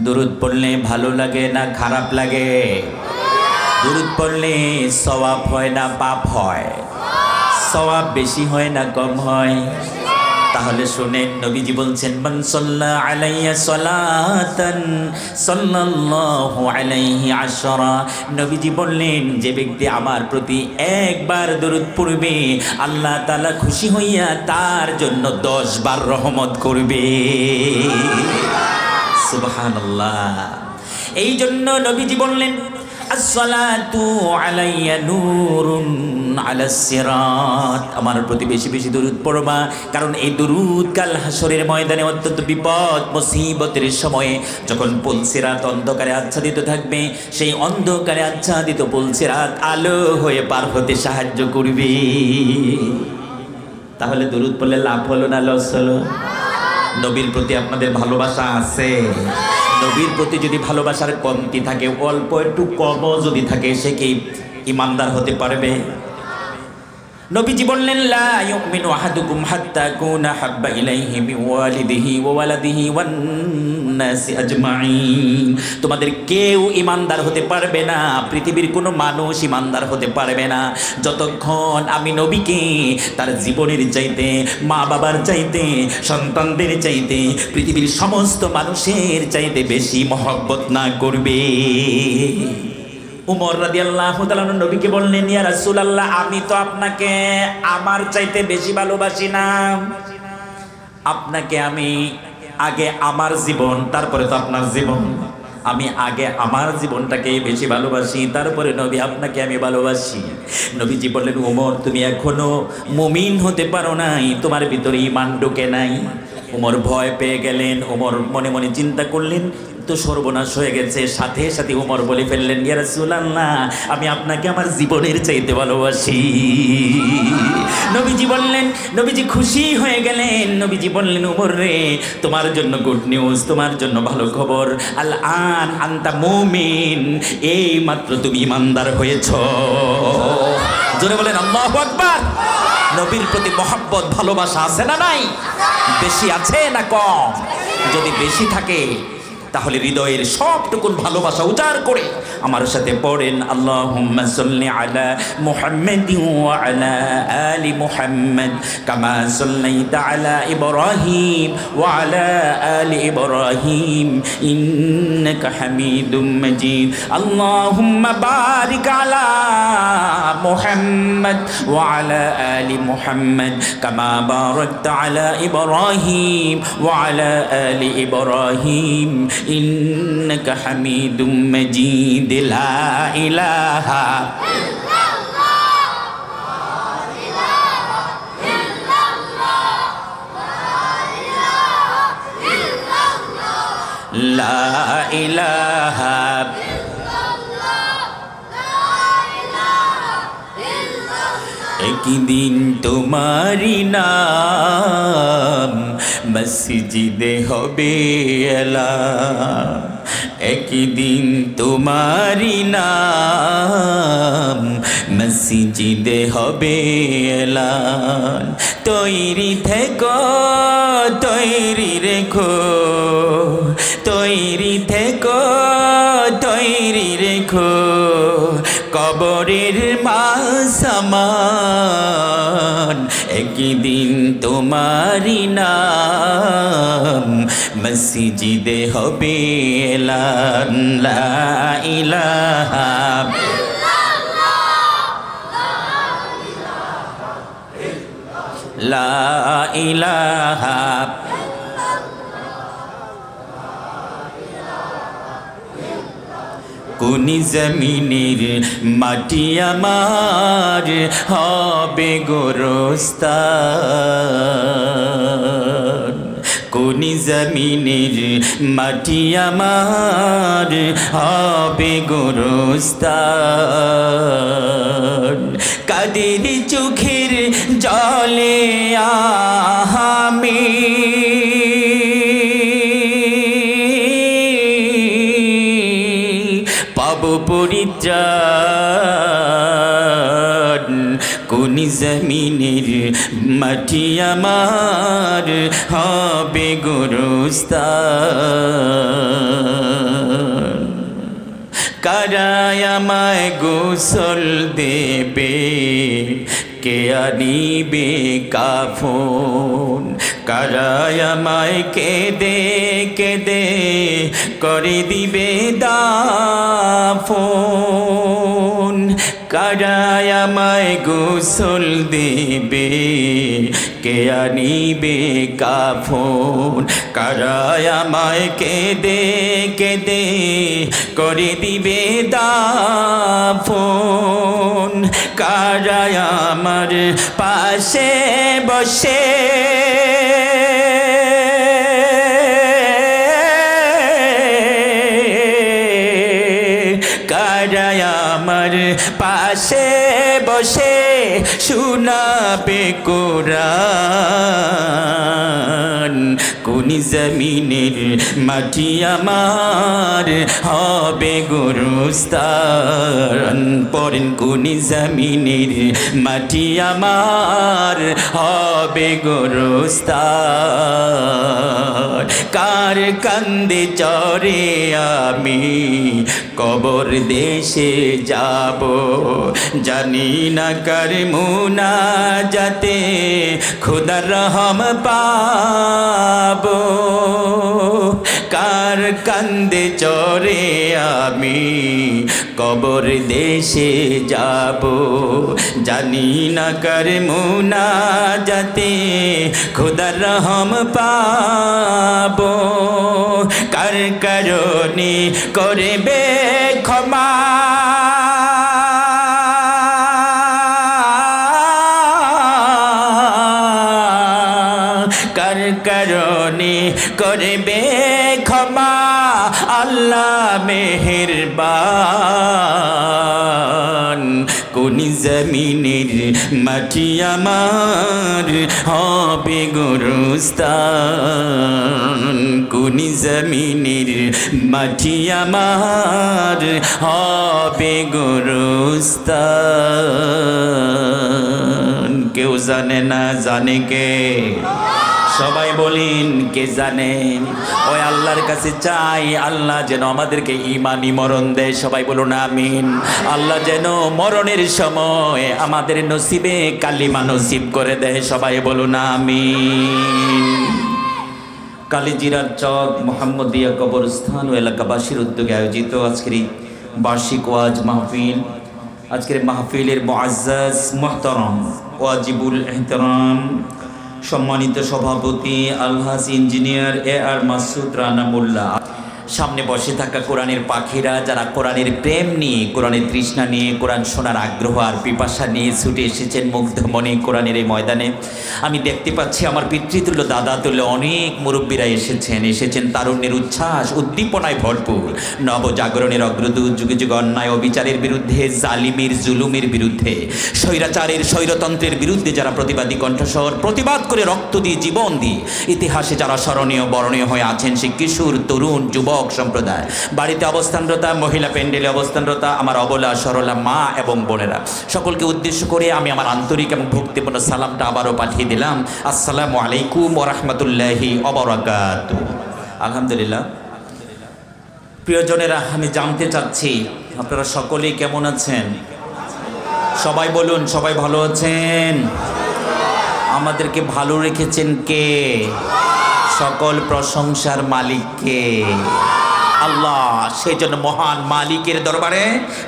দুরূদ পড়লে ভালো লাগে না খারাপ লাগে? দুরূদ পড়লে সওয়াব হয় না পাপ হয়? সওয়াব বেশি হয় না কম হয়? তাহলে শুনেন, নবীজি বলছেন মান সাল্লা আলাইয়া সালাতান সাল্লাল্লাহু আলাইহি আশরা। নবীজি বললেন, যে ব্যক্তি আমার প্রতি একবার দরুদ পড়বে আল্লাহ তাআলা খুশি হইয়া তার জন্য 10 বার রহমত করবে। সুবহানাল্লাহ। এই জন্য নবীজি বললেন আসসালাতু আলাইয়া নূরুন আলাস সিরাত। আমার প্রতি বেশি বেশি দরুদ পড়বা, কারণ এই দরুদ কাল হাসরের ময়দানে অত্যন্ত বিপদ মুসিবতের সময়ে যখন পুলসিরাত অন্ধকারে আচ্ছাদিত থাকবে, সেই অন্ধকারে আচ্ছাদিত পুলসিরাত আলো হয়ে পার হতে সাহায্য করবে। তাহলে দরুদ পড়লে লাভ হলো না লস হলো? নবীর প্রতি আপনাদের ভালোবাসা আছে? নবীর প্রতি যদি ভালোবাসার কমতি থাকে, অল্প একটু কমও যদি থাকে, সে কি ইমানদার হতে পারবে? নবীজি বললেন লা ইউমিনু আহাদুকুম হাত্তা কুনা হাব্বা ইলাইহি মিন ওয়ালিদিহি ওয়া ওয়ালাদিহি ওয়ান নাসি আজমাইন। তোমাদের কেউ ইমানদার হতে পারবে না, পৃথিবীর কোনো মানুষ ইমানদার হতে পারবে না যতক্ষণ আমি নবীকে তার জীবনের চাইতে, মা বাবার চাইতে, সন্তানদের চাইতে, পৃথিবীর সমস্ত মানুষের চাইতে বেশি মহব্বত না করবে। উমর রাদিয়াল্লাহু তাআলা নবীকে বললেন, ইয়া রাসূলুল্লাহ, আমি তো আপনাকে আমার চাইতে বেশি ভালোবাসি না। আপনাকে আমি আগে আমার জীবন, তারপরে তো আপনার জীবন। আমি আগে আমার জীবনটাকে বেশি ভালোবাসি, তারপরে নবী আপনাকে আমি ভালোবাসি। নবীজি বললেন, উমর, তুমি এখনো মুমিন হতে পারো নাই, তোমার ভিতরে ঈমান ঢোকে নাই। উমর ভয় পেয়ে গেলেন। উমর মনে মনে চিন্তা করলেন, তো সর্বনাশ হয়ে গেছে। সাথে সাথে উমর বলে ফেললেন, ইয়া রাসূলুল্লাহ, আমি আপনাকে আমার জীবনের চাইতে ভালোবাসি। নবীজি বললেন, নবীজি খুশি হয়ে গেলেন। নবীজি বললেন, উমর রে, তোমার জন্য গুড নিউজ, তোমার জন্য ভালো খবর। আল আন আনতা মুমিন, এই মাত্র তুমি ইমানদার হয়েছো। জোরে বলেন আল্লাহু আকবার। নবীর প্রতি মহব্বত ভালোবাসা আছে না নাই? বেশি আছে না কম? যদি বেশি থাকে তাহলে হৃদয়ের সবটুকুন ভালোবাসা উজাড় করে আমার সাথে পড়েন, আল্লাহুম্মা সাল্লি আলা মুহাম্মাদিন ওয়া আলা আলি মুহাম্মাদ কামা সাল্লাইতা আলা ইব্রাহিম ওয়া আলা আলি ইব্রাহিম ইন্নাকা হামিদুম মাজিদ। আল্লাহুম্মা বারিক আলা মুহাম্মাদ ওয়া আলা আলি মুহাম্মাদ কামা বারাকতা আলা ইব্রাহিম ওয়া আলা আলি ইব্রাহিম ইন্নাকা হামিদুম মাজিদ। লা ইলাহা লা ইলাহা একদিন তোমারি নাম মসজিদে হবে এলান। একদিন তোমারি নাম মসজিদে হবে এলান। তৈরি থেকো, তৈরি রেখো, তৈরি থেকো, তৈরি রেখো, কবরের মাসামান। একদিন তোমারি নাম মসজিদে হবে এলান। লা ইলাহা লা ইলাহা কোন জমিনের মাটি আমার হবে গোরস্তান। কোন জমিনের মাটি আমার হবে গোরস্তান। কাদের চোখের জলে আমি পাব পরিত্রাণ। কোন জমিনের মাটি আমার হবে গোরস্তান। কারায় আমায় গোসল দেবে, কে আনিবে কাফন, কারায় আমায় কেঁদে কেঁদে করে দিবে দাফন, কারায় আমায় গোসল দেবে, কে আনিবে কাফন, কারায় আমায় কেঁদে কেঁদে করে দিবে দাফন, কারায় আমার পাশে বসে কারায় আমার পাশে বসে শোনাবে কোরআন, কোন জমিনের মাটি আমার হবে গোরস্থান, পড়েন কোন জমিনের মাটি আমার হবে গোরস্থান, কার কান্দে চরে আমি কবর দেশে যাব, জানি না কার মুনাজাতে খোদার রহম পাব, কার কান্দে চরে আমি কবর দেশে যাব, জানি না কার মুনাজাতে খোদার রহম পাব, কার কারণে করবে ক্ষমা কার কারণে করবে ক্ষমা আল্লাহ মেহেরবান, কোন জমিনের মাটি আমার হবে গোরস্থান, কোন জমিনের মাটি আমার হবে গোরস্থান, কেউ জানে না, জানে কে? সবাই বলেন কে জানেন? ওই আল্লাহর কাছে চাই আল্লাহ যেন আমাদেরকে ঈমানি মরণ দেয়। সবাই বলুন আমিন। আল্লাহ যেন মরণের সময় আমাদের নসিবে কালিমা নসিব করে দেয়। সবাই বলুন আমিন। কালিজিরার চক মোহাম্মদিয়া কবরস্থান ও এলাকাবাসীর উদ্যোগে আয়োজিত আজকের এই বার্ষিক ওয়াজ মাহফিল, আজকের মাহফিলের মুআজ্জাজ মুহতারাম ওয়াজিবুল এহতারাম সম্মানিত সভাপতি আলহাজ ইঞ্জিনিয়ার আর মাসুদ রানা মোল্লা, সামনে বসে থাকা কোরআনের পাখিরা যারা কোরআনের প্রেম নিয়ে, কোরআনের তৃষ্ণা নিয়ে, কোরআন শোনার আগ্রহ আর পিপাসা নিয়ে ছুটে এসেছেন মুগ্ধ মনে কোরআনের এই ময়দানে। আমি দেখতে পাচ্ছি আমার পিতৃতুল্য দাদা তুল্য অনেক মুরব্বীরা এসেছেন তারুণ্যের উচ্ছ্বাস উদ্দীপনায় ভরপুর, নবজাগরণের অগ্রদূত, যুগে যুগে অন্যায় অবিচারের বিরুদ্ধে, জালিমের জুলুমের বিরুদ্ধে, স্বৈরাচারের স্বৈরতন্ত্রের বিরুদ্ধে যারা প্রতিবাদী কণ্ঠস্বর, প্রতিবাদ করে রক্ত দিয়ে জীবন দিয়ে ইতিহাসে যারা স্মরণীয় বরণীয় হয়ে আছেন, সে কিশোর তরুণ যুবক সম্প্রদায়, বাড়িতে অবস্থানরতা, মহিলা প্যান্ডেলে অবস্থানরতা, আমার অবলা সরলা মা এবং বোনেরা, সকলকে উদ্দেশ্য করে আমি আমার আন্তরিক এবং ভক্তিপূর্ণ সালামটা আবারও পাঠিয়ে দিলাম। আসসালামু আলাইকুম ওয়া রাহমাতুল্লাহি ওয়া বারাকাতুহু। আলহামদুলিল্লাহ। প্রিয়জনেরা, আমি জানতে চাচ্ছি আপনারা সকলেই কেমন আছেন? সবাই বলুন, সবাই ভালো আছেন? আমাদেরকে ভালো রেখেছেন কে? সকল প্রশংসার মালিক কে? আল্লাহ। সেই জন্য মহান মালিকের দরবারে,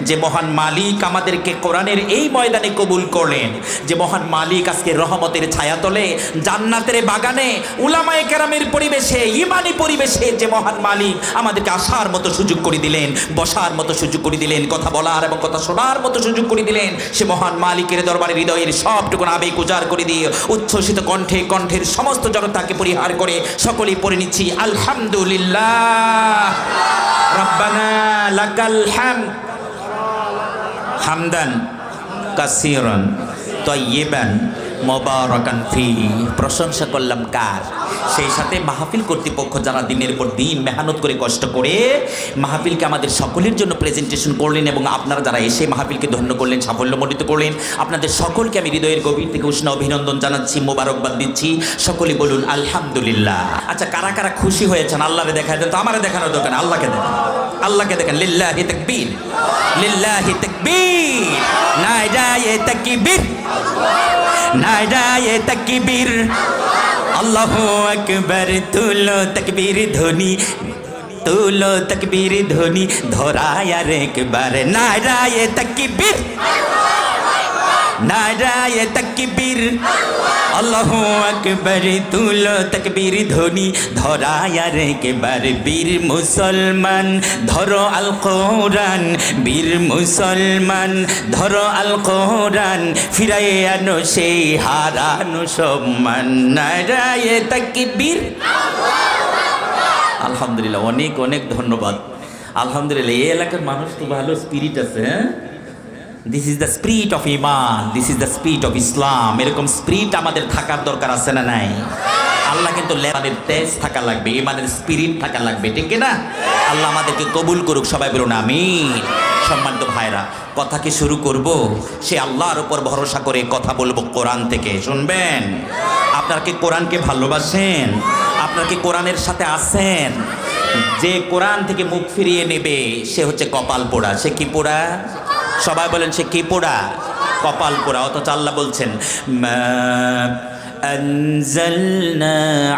যে মহান মালিক আমাদেরকে কোরআনের এই ময়দানে কবুল করলেন, যে মহান মালিক আজকে রহমতের ছায়াতলে, জান্নাতের বাগানে, উলামায়ে কেরামের পরিবেশে, ইমানি পরিবেশে যে মহান মালিক আমাদেরকে আসার মতো সুযোগ করে দিলেন, বসার মতো সুযোগ করে দিলেন, কথা বলার এবং কথা শোনার মতো সুযোগ করে দিলেন, সে মহান মালিকের দরবারে হৃদয়ের সবটুকু আবেগ উজাড় করে দিয়ে উচ্ছ্বসিত কণ্ঠে কণ্ঠের সমস্ত জড়তাকে পরিহার করে সকলেই পড়ে নিচ্ছি আলহামদুলিল্লাহ রব্বানা লাকাল হামদ হামদান কাসীরান তাইয়িবান মুবারাকান ফি। প্রশংসা করলাম কার? সেই সাথে মাহফিল কর্তৃপক্ষ যারা দিনের পর দিন মেহনত করে কষ্ট করে মাহফিলকে আমাদের সকলের জন্য প্রেজেন্টেশন করলেন এবং আপনারা যারা এসে মাহফিলকে ধন্য করলেন, সাফল্যমণ্ডিত করলেন, আপনাদের সকলকে আমি হৃদয়ের গভীর থেকে উষ্ণ অভিনন্দন জানাচ্ছি, মোবারকবাদ দিচ্ছি। সকলে বলুন আলহামদুলিল্লাহ। আচ্ছা, কারা কারা খুশি হয়েছেন? আল্লাহরে দেখায় দেন তো, আমারে দেখানোর দরকার, আল্লাহকে দেখান। আল্লাহকে দেখেন, লিল্লাহি তাকবীর, লিল্লাহি তাকবীর, নারায়ে তাকবীর, নারায়ে তাকবীর, আল্লাহু আকবার। তুলো তাকবীর ধ্বনি, তুলো তাকবীর ধ্বনি, ধরায় আর একবার নারায়ে তাকবীর, নারায়ে তাকবীর, আল্লাহু আকবার। তুলো তাকবীর ধ্বনি, ধরায় আর একবার। বীর মুসলমান ধরো আল কোরআন, বীর মুসলমান ধরো আল কোরআন, ফিরায়ে আনো সেই হারানো সম্মান। নারায়ে তাকবীর। আলহামদুলিল্লাহ, অনেক অনেক ধন্যবাদ। আলহামদুলিল্লাহ, এই এলাকার মানুষ তো ভালো স্পিরিট আছে। হ্যাঁ, this is the spirit of Iman, this is the spirit of Islam. এরকম স্পিরিট আমাদের থাকার দরকার আছে না নাই? আল্লাহ কিন্তু আমাদের তেজ থাকা লাগবে, ইমানের স্পিরিট থাকা লাগবে, ঠিক না? আল্লাহ আমাদেরকে কবুল করুক, সবাই বলুন আমিন। সম্মানিত ভাইরা, কথা কি শুরু করব? সে আল্লাহর উপর ভরসা করে কথা বলবো কোরআন থেকে, শুনবেন? আপনারা কি কোরআনকে ভালোবাসেন? আপনারা কি কোরআনের সাথে আছেন? যে কোরআন থেকে মুখ ফিরিয়ে নেবে সে হচ্ছে কপাল পোড়া। সে কি পোড়া? সবাই বলেন, সে কি পোড়া? কপাল পোড়া। অথচ আল্লাহ বলছেন, মা আনজালনা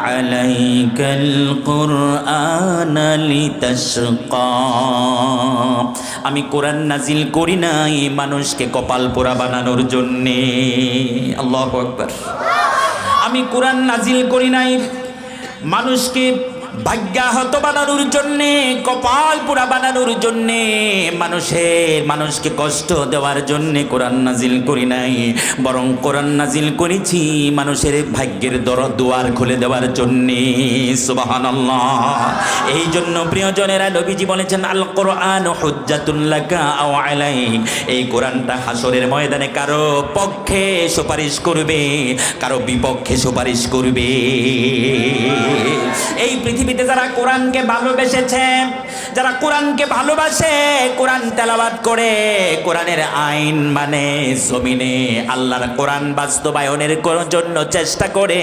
আলাইকাল কুরআনা লিতাশকা, আমি কোরআন নাজিল করি নাই মানুষকে কপাল পোড়া বানানোর জন্যে। আল্লাহু আকবার। আমি কোরআন নাজিল করি নাই মানুষকে ভাগ্যাহত বানানোর জন্যে, কপাল পোড়া বানানোর জন্যে, মানুষকে কষ্ট দেওয়ার জন্যে কোরআন নাজিল করি নাই, বরং কোরআন নাজিল করেছি মানুষের ভাগ্যের দুয়ার খুলে দেওয়ার জন্যে। সুবহানাল্লাহ। এই জন্য প্রিয়জনেরা, নবীজি বলেছেন, আল কোরআন হুজ্জাতুন লাকা আও আলাইক, এই কোরআনটা হাসরের ময়দানে কারো পক্ষে সুপারিশ করবে, কারো বিপক্ষে সুপারিশ করবে। এই পৃথিবীতে যারা কোরআনকে ভালোবেসেছে, যারা কোরআনকে ভালোবাসে, কোরআন তেলাওয়াত করে, কোরআনের আইন মানে, জমিনে আল্লাহর কোরআন বাস্তবায়নের জন্য চেষ্টা করে,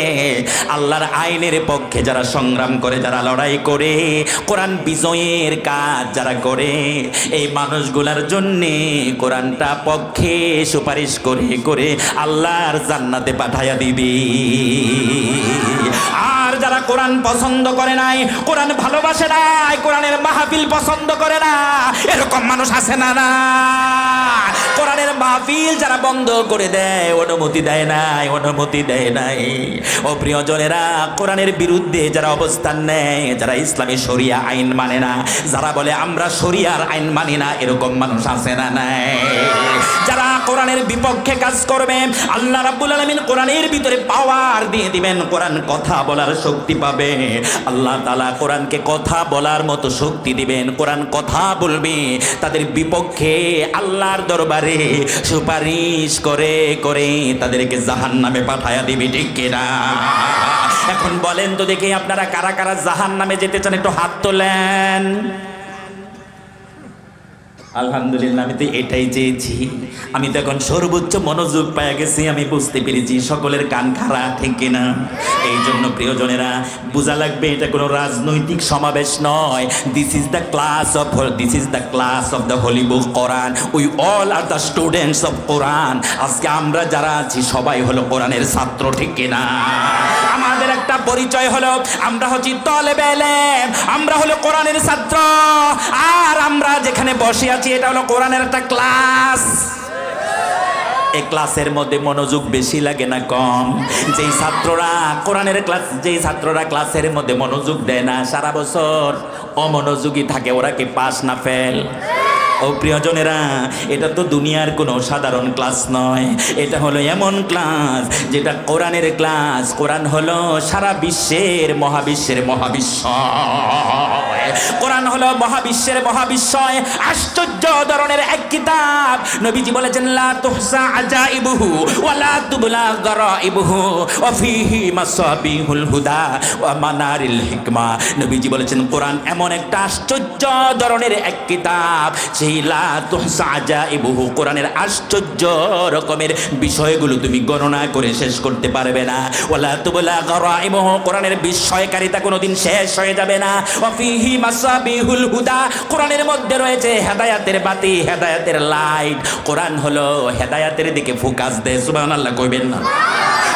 আল্লাহর আইনের পক্ষে যারা সংগ্রাম করে, যারা লড়াই করে, কোরআন বিজয়ের কাজ যারা করে, এই মানুষগুলার জন্যে কোরআনটা পক্ষে সুপারিশ করে করে আল্লাহর জান্নাতে পাঠাইয়া দিবি। আর যারা কোরআন পছন্দ করে নাই, কোরআন ভালোবাসে নাই, কোরআনের মাহফিল পছন্দ করে না, এরকম মানুষ আছে না? না, কোরআনের মাহফিল যারা বন্ধ করে দেয়, অনুমতি দেয় নাই, অনুমতি দেয় নাই। ও প্রিয়জনেরা, কোরআনের বিরুদ্ধে যারা অবস্থান নেয়, যারা ইসলামী শরিয়া আইন মানে না, যারা বলে আমরা শরিয়ার আইন মানি না, এরকম মানুষ আছে না? নাই। যারা কোরআনের বিপক্ষে কাজ করবে, আল্লাহ রাব্বুল আলামিন কোরআনের ভিতরে পাওয়ার দিয়ে দিবেন, কোরআন কথা বলার শক্তি পাবে। আল্লাহ তাআলা কোরআনকে কথা বলার মতো শক্তি দিবেন, কোরআন কথা বলবে, তাদের বিপক্ষে আল্লাহর দরবারে সুপারিশ করে করে তাদেরকে জাহান্নামে পাঠায়া দিবে, ঠিক কিনা? এখন বলেন তো দেখি, আপনারা কারা কারা জাহান্নামে যেতে চান? একটু হাত তোলেন। আলহামদুলিল্লাহ, আমি তো এটাই চেয়েছি। আমি তো এখন সর্বোচ্চ মনোযোগ পাইয়া গেছি, আমি বুঝতে পেরেছি সকলের কান খাড়া, ঠিক কিনা? এই জন্য প্রিয়জনেরা, বোঝা লাগবে এটা কোনো রাজনৈতিক সমাবেশ নয়। This is the class of the holy book Quran. We all are the students of Quran. আজকে আমরা যারা আছি সবাই হলো কোরআনের ছাত্র, ঠিক কিনা? আমাদের একটা পরিচয় হলো, আমরা হচ্ছি তালেবে ইলম, আমরা হলো কোরআনের ছাত্র। আর আমরা যেখানে বসে আছি এটা হলো কোরআনের একটা ক্লাস। এই ক্লাসের মধ্যে মনোযোগ বেশি লাগে না কম? যেই ছাত্ররা কোরআনের ক্লাস, যেই ছাত্ররা ক্লাসের মধ্যে মনোযোগ দেয় না, সারা বছর অমনোযোগী থাকে, ওরা কি পাস না ফেল? ও প্রিয়জনেরা, এটা তো দুনিয়ার কোনো সাধারণ ক্লাস নয়, এটা হলো এমন ক্লাস যেটা কোরআনের ক্লাস। কোরআন হলো সারা বিশ্বের মহাবিশ্বের মহাবিশ্বয়। কোরআন হলো মহাবিশ্বের মহাবিশ্বয়, আশ্চর্য ধরনের এক কিতাব। নবীজি বলেছেন, লা তুহসা আজাইবুহু ওয়া লা তুবলা গারাইবুহু ওয়া ফীহি মাসাবিহুল হুদা ওয়া মানারিল হিকমা। নবীজি বলেছেন, কোরআন এমন একটা আশ্চর্য ধরনের এক কিতাব, সেই লা তুহসা আজাইবুহু, কোরআনের আশ্চর্য রকমের বিষয়গুলো তুমি গণনা করে শেষ করতে পারবে না। ওয়া লা তুবলা গারাইবুহু, কোরআনের বিস্ময়কারিতা কোনোদিন শেষ হয়ে যাবে না। ওয়া ফীহি ফিহি মাসাবিহুল হুদা, কোরআনের মধ্যে রয়েছে হেদায়াতের বাতি, হেদায়াতের লাইট। কোরআন হলো হেদায়াতের দিকে ফোকাস দেয়। সুবহানাল্লাহ কইবেন না?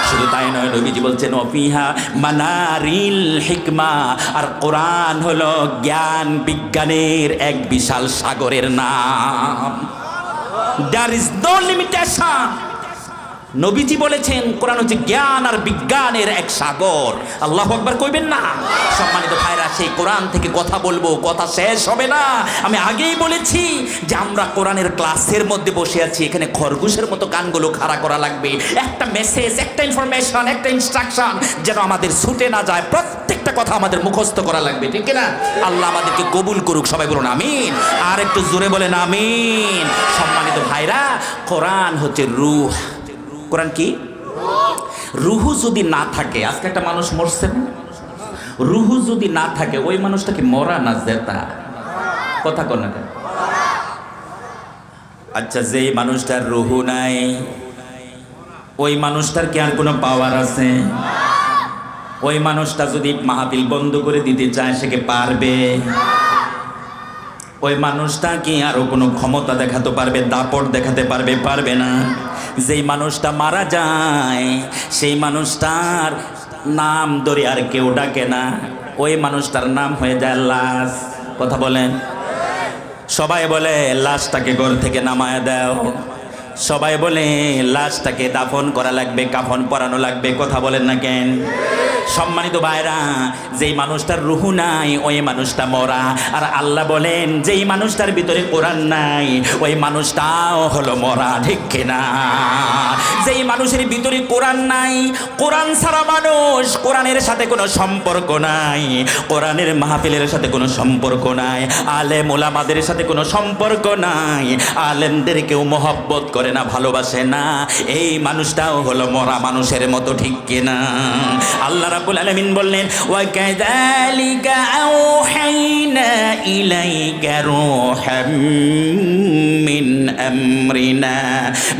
শুধু তাই নয়, নবীজি বলছেন অফিহা মানারিল হিকমা, আর কোরআন হলো জ্ঞান বিজ্ঞানের এক বিশাল সাগরের নাম। There is no limitation. নবীজি বলেছেন কোরআন হচ্ছে জ্ঞান আর বিজ্ঞানের এক সাগর। আল্লাহু আকবার কইবেন না? সম্মানিত ভাইরা, সেই কোরআন থেকে কথা বলবো, কথা শেষ হবে না। আমি আগেই বলেছি যে আমরা কোরআনের ক্লাসের মধ্যে বসে আছি, এখানে খরগোশের মতো কানগুলো খাড়া করা লাগবে। একটা মেসেজ, একটা ইনফরমেশন, একটা ইনস্ট্রাকশন যেন আমাদের ছুটে না যায়, প্রত্যেকটা কথা আমাদের মুখস্থ করা লাগবে, ঠিক না? আল্লাহ আমাদেরকে কবুল করুক, সবাই বলুন আমিন। আর একটু জোরে বলেন আমিন। সম্মানিত ভাইরা, কোরআন হচ্ছে রূহ। কোরআন কি? রুহু যদি না থাকে, আজকে একটা মানুষ মরছে না, রুহু যদি না থাকে ওই মানুষটা কি মরা না জেতা? কথা কন না। আচ্ছা, যেই মানুষটার রুহু নাই ওই মানুষটার কি আর কোনো পাওয়ার আছে? ওই মানুষটা যদি মাহফিল বন্ধ করে দিতে চায় সে কি পারবে? ওই মানুষটা কি আরো কোনো ক্ষমতা দেখাতে পারবে, দাপট দেখাতে পারবে? পারবে না। যেই মানুষটা মারা যায় সেই মানুষটার নাম ধরে আর কেউ ডাকে না, ওই মানুষটার নাম হয়ে যায় লাশ। কথা বলেন? সবাই বলে লাশটাকে ঘর থেকে নামায় দাও, সবাই বলে লাশটাকে দাফন করা লাগবে, কাফন পরানো লাগবে। কথা বলেন না কেন? সম্মানিত ভাইরা, যেই মানুষটার রুহু নাই ওই মানুষটা মরা। আর আল্লাহ বলেন যেই মানুষটার ভিতরে কোরআন নাই ওই মানুষটাও হলো মরা, ঠিক কিনা? যেই মানুষের ভিতরে কোরআন নাই, কোরআন ছাড়া মানুষ, কোরআনের সাথে কোনো সম্পর্ক নাই, কোরআনের মাহফিলের সাথে কোনো সম্পর্ক নাই, আলেম ওলামাদের সাথে কোনো সম্পর্ক নাই, আলেমদের কেউ মহব্বত করে না, ভালোবাসে না, এই মানুষটাও হলো মরা মানুষের মতো, ঠিক কিনা? আল্লাহ রাব্বুল আলামিন বললেন ওয়া কাযালিকা আওহাইনা ইলাইকা রূহাম মিন আমরিনা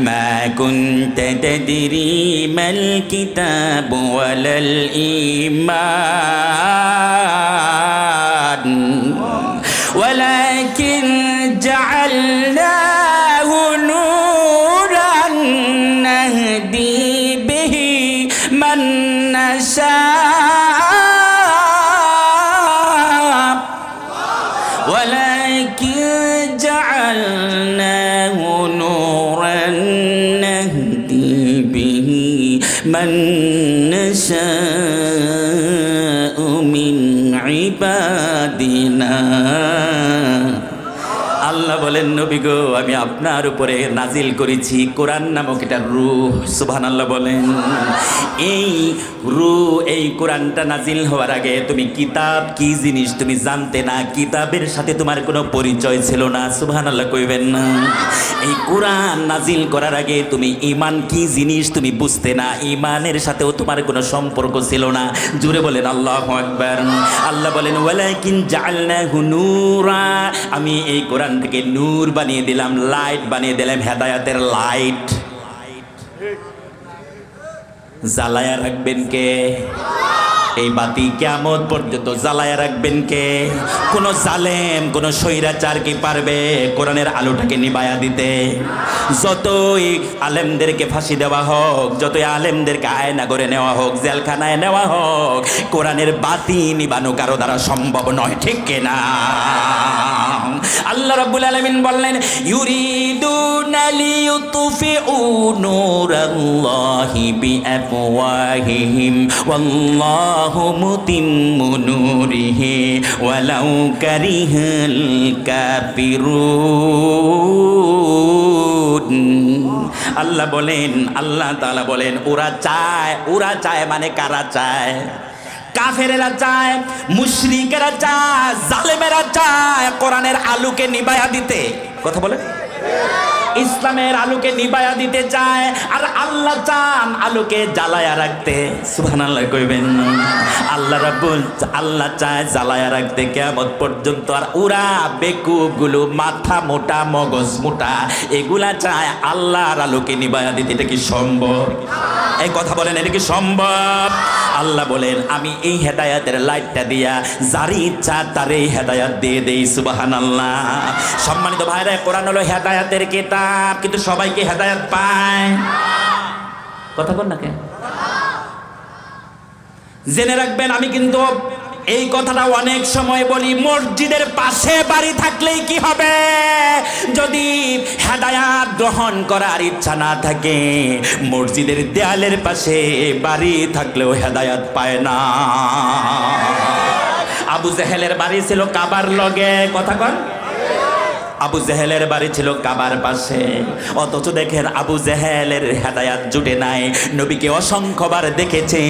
মা কুনতা তাদরি মাল কিতাব ওয়ালাল ঈমান ওয়ালাকিন জাআলনাহু নূরান নাহদি বিহি মান নাশা ওয়ালাকিন জাআলনাহু নূরান নাহদি বিহি মান নাশাউ মিন ইবাদিনা। আল্লাহ বলেন নবী গো, আমি আপনার উপরে নাজিল করেছি কোরআন নামক এটা রূহ। সুবহানাল্লাহ বলেন। এই রূহ, এই কোরআনটা নাজিল হওয়ার আগে তুমি কিতাব কি জিনিস তুমি জানতে না, কিতাবের সাথে তোমার কোনো পরিচয় ছিল না। সুবহানাল্লাহ কইবেন না? এই কোরআন নাজিল করার আগে তুমি ঈমান কি জিনিস তুমি বুঝতে না, ঈমানের সাথেও তোমার কোনো সম্পর্ক ছিল না। জুড়ে বলেন আল্লাহু আকবার। আল্লাহ বলেন ওয়ালাকিন জাআলনাহু নূরা, আমি এই কোরআন থেকে নূর বানিয়ে দিলাম, লাইট বানিয়ে দিলাম, হেদায়াতের লাইট। জ্বালায়া রাখবেন কে? এই বাতি কিয়ামত পর্যন্ত জ্বালায়া রাখবেন কে? কোন জালেম, কোন স্বৈরাচার কি পারবে কোরআনের আলোটাকে নিবায়া দিতে? যতই আলেমদেরকে ফাঁসি দেওয়া হোক, যতই আলেমদেরকে আয়না করে নেওয়া হোক, জেলখানায় নেওয়া হোক, কোরআনের বাতি নিবানো কারো দ্বারা সম্ভব নয়, ঠিক কিনা? আল্লাহ রাব্বুল আলামিন বললেন ইউরিদুনা লিইউতফিউ নূরাল্লাহি বিআফওয়াহিহিম ওয়াল্লাহু মুতিম্মু নূরিহি ওয়ালাউ কারিহাল কাফিরুন। আল্লাহ বলেন, আল্লাহ তাআলা বলেন ওরা চায় মানে কারা চায়? কাফেরেরা চায়, মুশরিকেরা চায়, জালেমেরা চায় কোরআনের আলোকে নিবায়া দিতে। কথা বলে ইসলামের আলোকে নিবায়া দিতে চায়, আর আল্লাহ চান আলোকে জ্বালায়া রাখতে। সুবহানাল্লাহ কইবেন না? আল্লাহ চায় জ্বালায়া রাখতে কিয়ামত পর্যন্ত। আর ওরা বেকুবগুলো, মাথা মোটা মগজ মোটা, এগুলা চায় আল্লাহর আলোকে নিবায়া দিতে। এটা কি সম্ভব? এই কথা বলেন, এটা কি সম্ভব? আল্লাহ বলেন আমি এই হেদায়াতের লাইটটা দিয়া যার ইচ্ছা তার এই হেদায়াত দিয়ে দেই। সুবহানাল্লাহ। সম্মানিত ভাইরা, কোরআন হলো হেদায়াতের কিতাব, কিন্তু সবাইকে হেদায়াত পায়? কথা বল না কেন? জেনে রাখবেন, আমি কিন্তু এই কথাটা অনেক সময় বলি, মসজিদের পাশে বাড়ি থাকলেই কি হবে? যদি হেদায়াত গ্রহণ করার ইচ্ছা না থাকে, মসজিদের দেয়ালের পাশে বাড়ি থাকলেও হেদায়াত পায় না। আবু জেহেলের বাড়ি ছিল কাবার লগে, কথা কন। আবু জেহেলের বাড়ি ছিল কাবার পাশে, অথচ দেখেন আবু জেহেলের হেদায়াত জুটে নাই। নবীকে অসংখ্যবার দেখেছে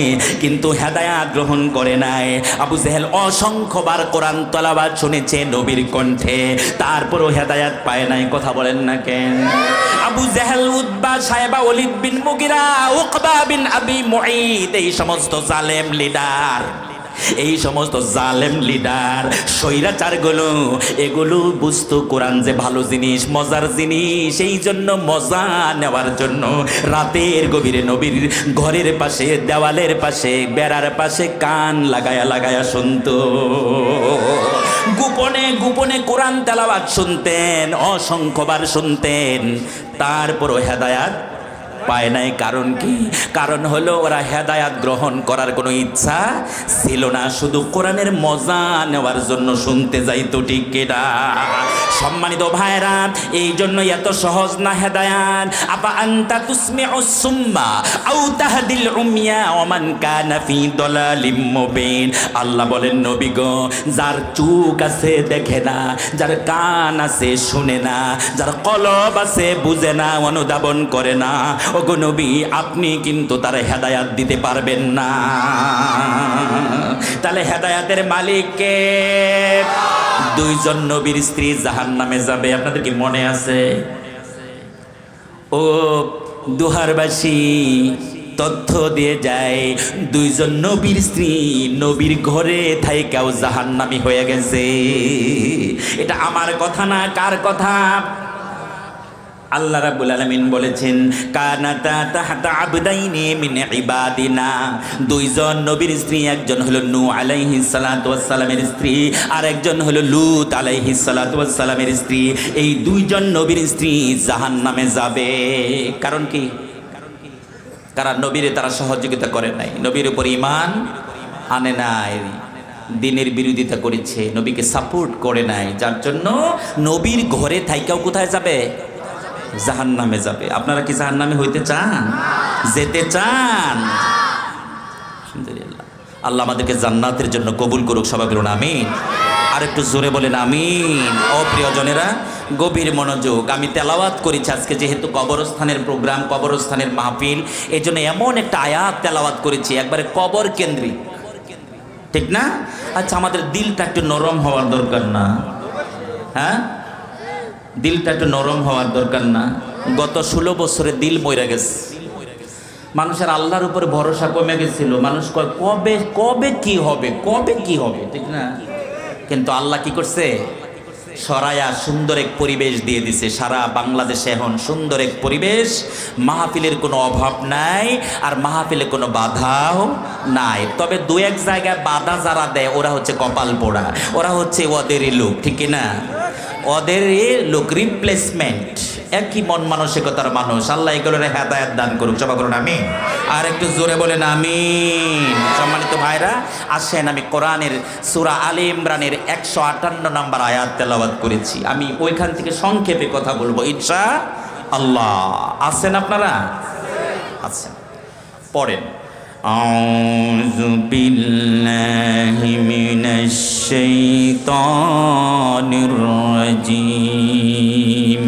কিন্তু হেদায়াত গ্রহণ করে নাই। আবু জেহেল অসংখ্যবার কোরআন তেলাওয়াত শুনেছে নবীর কণ্ঠে, তারপরও হেদায়াত পায় নাই। কথা বলেন না কেন? আবু জেহেল, উতবা, সাইবা, ওয়ালিদ বিন মুগিরা, উকবা বিন আবি মুঈত, এই সমস্ত জালেম লিডার, এই সমস্ত জালেম লিডার, স্বৈরাচারগুলো, এগুলো বুঝতো কোরআন যে ভালো জিনিস, মজার জিনিস। এই জন্য মজা নেওয়ার জন্য রাতের গভীরে নবীর ঘরের পাশে, দেওয়ালের পাশে, বেড়ার পাশে কান লাগায়া লাগায়া শুনতো। গোপনে গোপনে কোরআন তেলাওয়াত শুনতেন, অসংখ্যবার শুনতেন, তারপরও হেদায়াত পায় নাই। কারণ কি? কারণ হলো ওরা হেদায়াত গ্রহণ করার কোনো ইচ্ছা ছিল না, শুধু কোরআনের মজা নেওয়ার জন্য শুনতে যাইতো। ঠিক কিনা? সম্মানিত ভাইরা, এই জন্য এত সহজ না হেদায়াত। আবা আনতা তুসমিউস সুম্মা আও তাহদিল উমিয়া ওয়া মান কানা ফি দালালিম মুবিন। আল্লাহ বলেন, নবী গো, যার চোখ আছে দেখে না, যার কান আছে শুনে না, যার কলব আছে বুঝে না, অনুধাবন করে না, ওগো নবী আপনি কিন্তু তার হেদায়াত দিতে পারবেন না। তাহলে হেদায়াতের মালিক কে? দুইজন নবীর স্ত্রী জাহান্নামে যাবে, আপনাদের কি মনে আছে? ও দুহারবাসী তথ্য দিয়ে যায়, দুইজন নবীর স্ত্রী নবীর ঘরে থাইকাও জাহান্নামী হয়ে গেছে। এটা আমার কথা না, কার কথা? আল্লাহ রাব্বুল আলামিন বলেছেন, কানাতা তাহতা আবদাইনি মিন ইবাদিনা। দুইজন নবীর স্ত্রী, একজন হলো নূহ আলাইহিস সালাতু ওয়াস সালামের স্ত্রী, আর একজন হলো লূত আলাইহিস সালাতু ওয়াস সালামের স্ত্রী। এই দুইজন নবীর স্ত্রী জাহান্নামে যাবে। কারণ কি? কারণ নবীরে তারা সহযোগিতা করে নাই, নবীর উপর ঈমান আনে নাই, দ্বীনের বিরোধিতা করেছে, নবীকে সাপোর্ট করে নাই, যার জন্য নবীর ঘরে থাইকাও কোথায় যাবে? জাহান্নামে যাবে। আপনারা কি জাহান্নামে হইতে চান? যেতে চান? আলহামদুলিল্লাহ, আল্লাহ আমাদেরকে জান্নাতের জন্য কবুল করুক। সবাই বলুন আমিন। আর একটু জোরে বলেন আমিন। ও প্রিয়জনেরা, গভীর মনোযোগ। আমি তেলাওয়াত করেছি আজকে, যেহেতু কবরস্থানের প্রোগ্রাম, কবরস্থানের মাহফিল, এই জন্য এমন একটা আয়াত তেলাওয়াত করেছি একবারে কবর কেন্দ্রিক, ঠিক না? আচ্ছা, আমাদের দিলটা একটু নরম হওয়ার দরকার না? হ্যাঁ, দিলটা একটু নরম হওয়ার দরকার না? গত 16 বছরে দিল মরে গেছে, মানুষের আল্লাহর উপর ভরসা কমে গেছিল। মানুষ কয় কবে কবে কি হবে, কবে কি হবে, ঠিক না? কিন্তু আল্লাহ কি করছে? সরায়া সুন্দর এক পরিবেশ দিয়ে দিছে। সারা বাংলাদেশে এখন সুন্দর এক পরিবেশ, মাহফিলের কোনো অভাব নাই, আর মাহফিলে কোনো বাধাও নাই। তবে দু এক জায়গায় বাধা যারা দেয় ওরা হচ্ছে কপাল পোড়া, ওরা হচ্ছে ওদেরই লোক, ঠিক না? ওদেরই লোক, রিপ্লেসমেন্ট, একই মন মানসিকতার মানুষ। আল্লাহ এগুলোর হেদায়েত দান করুক। সবাই বলুন আমিন। আর একটু জোরে বলেন আমিন। সম্মানিত ভাইরা, আসেন, আমি কোরআনের সূরা আলে ইমরানের 158 নম্বর আয়াত তেলাওয়াত করেছি। আমি ওইখান থেকে সংক্ষেপে কথা বলবো ইনশাআল্লাহ। আছেন আপনারা? আছেন, পড়েন। আউযু বিল্লাহি মিনাশ শাইতানির রাজীম।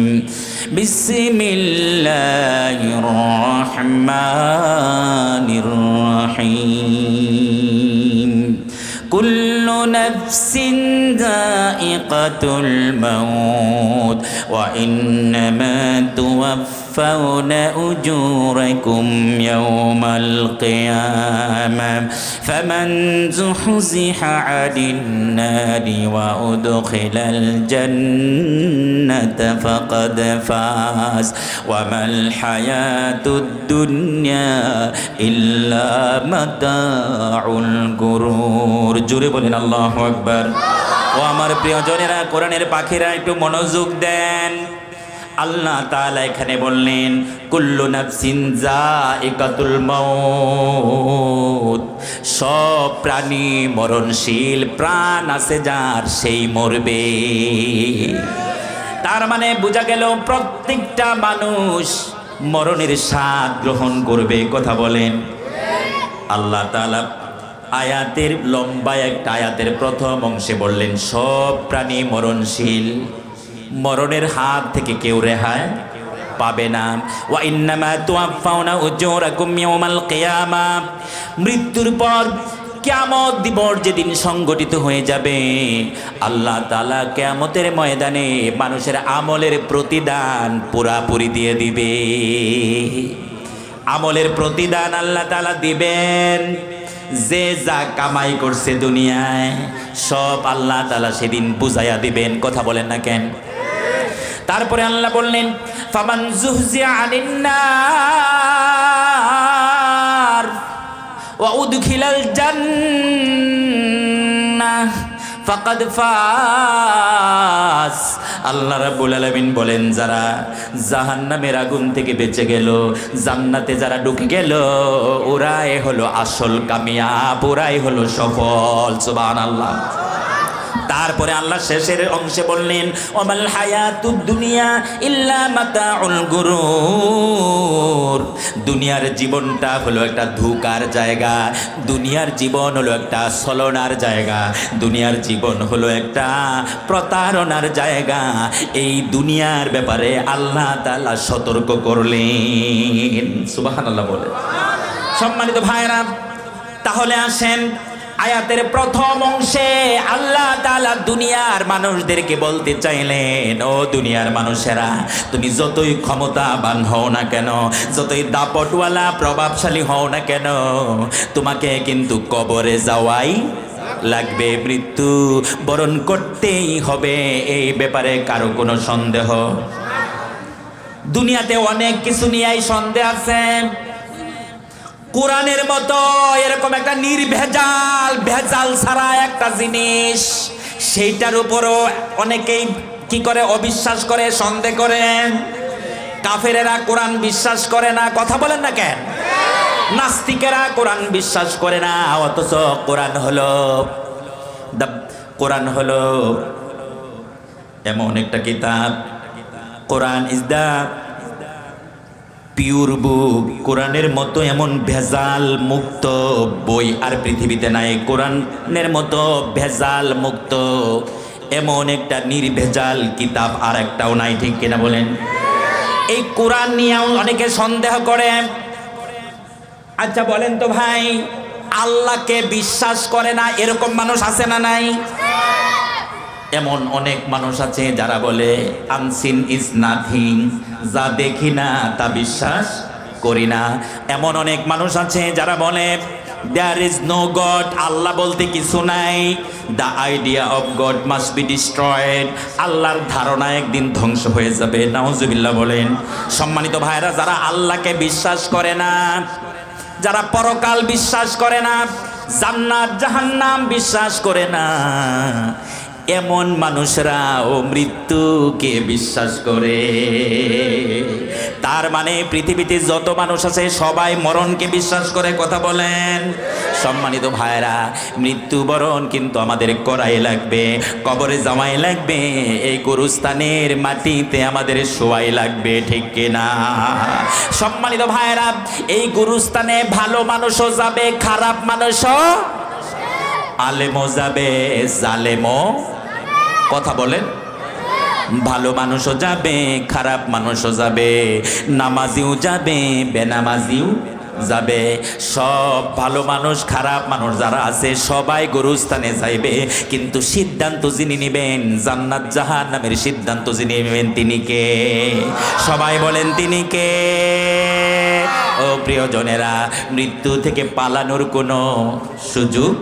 বিসমিল্লাহির রহমানির রহিম। কুল্লু নাফসিন যায়িকাতুল সাকরাতুল মাউত ওয়া ইন্নামা তুওয়াফাউনা উজুরাকুম ইয়াওমাল কিয়ামাহ ফামান যুহজিহা আনিন নারি ওয়া উদখিলাল জান্নাতা ফাকাদ ফাজ ওয়া মাল হায়াতুদ দুনিয়া ইল্লা মাতাউল গুরুর। জোরে বলেন আল্লাহু আকবার। ও আমার প্রিয়জনেরা, কোরআনের পাখিরা একটু মনোযোগ দেন। আল্লাহ তাআলা এখানে বললেন কুল্লু নাফসিন যায়িকাতুল মাউত, সব প্রাণী মরণশীল, প্রাণ আছে যার সেই মরবে। তার মানে বোঝা গেল প্রত্যেকটা মানুষ মরণের স্বাদ গ্রহণ করবে। কথা বলেন। আল্লাহ তাআলা আয়াতের লম্বা একটা আয়াতের প্রথম অংশে বললেন সব প্রাণী মরণশীল, মরণের হাত থেকে কেউ রেহাই পাবে না। ওয়া ইন্নামা তুওয়াফাউনা উজুরাকুম ইয়াওমাল কিয়ামাহ, মৃত্যুর পর কিয়ামত দিবস যেদিন সংগঠিত হয়ে যাবে, আল্লাহ তাআলা কিয়ামতের ময়দানে মানুষের আমলের প্রতিদান পুরাপুরি দিয়ে দিবে। আমলের প্রতিদান আল্লাহ তাআলা দিবেন। যে যা কামাই করছে দুনিয়ায় সব আল্লাহ তাআলা সেদিন বুঝাইয়া দিবেন। কথা বলেন না কেন? তারপরে আল্লাহ বললেন ফামান যুহজিয়া আনিন নার ওয়া উদখিলাল জান্নাহ ফাকাদ ফাজ। আল্লাহ রাব্বুল আলামিন বলেন যারা জাহান্নামের আগুন থেকে বেঁচে গেল, জান্নাতে যারা ঢুকে গেল, ওরাই হলো আসল কামিয়াব, ওরাই হলো সফল। সুবহানাল্লাহ। তারপরে আল্লাহ শেষের অংশে বললেন ওমাল হায়াতুদ দুনিয়া ইল্লা মাতাউল গুরুর, দুনিয়ার জীবনটা হলো একটা ধোঁকার জায়গা, দুনিয়ার জীবন হলো একটা ছলনার জায়গা, দুনিয়ার জীবন হলো একটা প্রতারণার জায়গা। এই দুনিয়ার ব্যাপারে আল্লাহ তাআলা সতর্ক করলেন। সুবহানাল্লাহ বলে। সম্মানিত ভাইরা, তাহলে আসেন আয়াতের প্রথম অংশে আল্লাহ তাআলা দুনিয়ার মানুষদেরকে বলতে চাইলেন ও দুনিয়ার মানুষেরা, তুমি যতই ক্ষমতাবান হও না কেন, যতই দাপটওয়ালা প্রভাবশালী হও না কেন, তোমাকে কিন্তু কবরে যাওয়াই লাগবে, মৃত্যু বরণ করতেই হবে। এই ব্যাপারে কারো কোনো সন্দেহ? দুনিয়াতে অনেক কিছু নিয়েই সন্দেহ আছে। কোরআনের মতো এরকম একটা নির্ভেজাল, ভেজাল ছাড়া একটা জিনিস, সেইটার উপরও অনেকেই কি করে অবিশ্বাস করে, সন্দেহ করে। কাফেরেরা কোরআন বিশ্বাস করে না। কথা বলেন না কেন? নাস্তিকেরা কোরআন বিশ্বাস করে না, অথচ কোরআন হলো এমন একটা কিতাব, কোরআন ইজ দা পিওর বুক। কোরআনের মতো এমন ভেজাল মুক্ত বই আর পৃথিবীতে নাই। কোরআনের মতো ভেজাল মুক্ত এমন একটা নির্ভেজাল কিতাব আর একটাও নাই। ঠিক কিনা বলেন? এই কোরআন নিয়ে অনেকে সন্দেহ করে। আচ্ছা বলেন তো ভাই, আল্লাহকে বিশ্বাস করে না এরকম মানুষ আছে না নাই? এমন অনেক মানুষ আছে যারা বলে আনসিন ইজ নাথিং, যা দেখি না তা বিশ্বাস করি না। এমন অনেক মানুষ আছে যারা বলে দেয়ার ইজ নো গড, আল্লাহ বলতে কিছু নাই। The idea of god must be destroyed, আল্লাহর ধারণা একদিন ধ্বংস হয়ে যাবে। নাউজুবিল্লাহ বলেন। সম্মানিত ভাইরা, যারা আল্লাহকে বিশ্বাস করে না, যারা পরকাল বিশ্বাস করে না, জান্নাত জাহান্নাম বিশ্বাস করে না, এমন মানুষরা ও মৃত্যুকে বিশ্বাস করে। তার মানে পৃথিবীতে যত মানুষ আছে সবাই মরণকে বিশ্বাস করে। কথা বলেন। সম্মানিত ভাইরা, মৃত্যুবরণ কিন্তু আমাদের করাই লাগবে, কবরে যাওয়াই লাগবে, এই গুরুস্থানের মাটিতে আমাদের শোয়াই লাগবে। ঠিক কিনা? সম্মানিত ভাইরা, এই গুরুস্থানে ভালো মানুষও যাবে, খারাপ মানুষও, আলেমও যাবে, জালেমও। কথা বলেন। ভালো মানুষও যাবে, খারাপ মানুষও যাবে, নামাজিও যাবে, বেনামাজিও যাবে। সব ভালো মানুষ খারাপ মানুষ যারা আছে সবাই গুরুস্থানে যাইবে, কিন্তু সিদ্ধান্ত যিনি নেবেন, জান্নাত জাহান্নামের সিদ্ধান্ত যিনি নেবেন তিনি কে? সবাই বলেন তিনি কে? ও প্রিয়জনেরা, মৃত্যু থেকে পালানোর কোনো সুযোগ।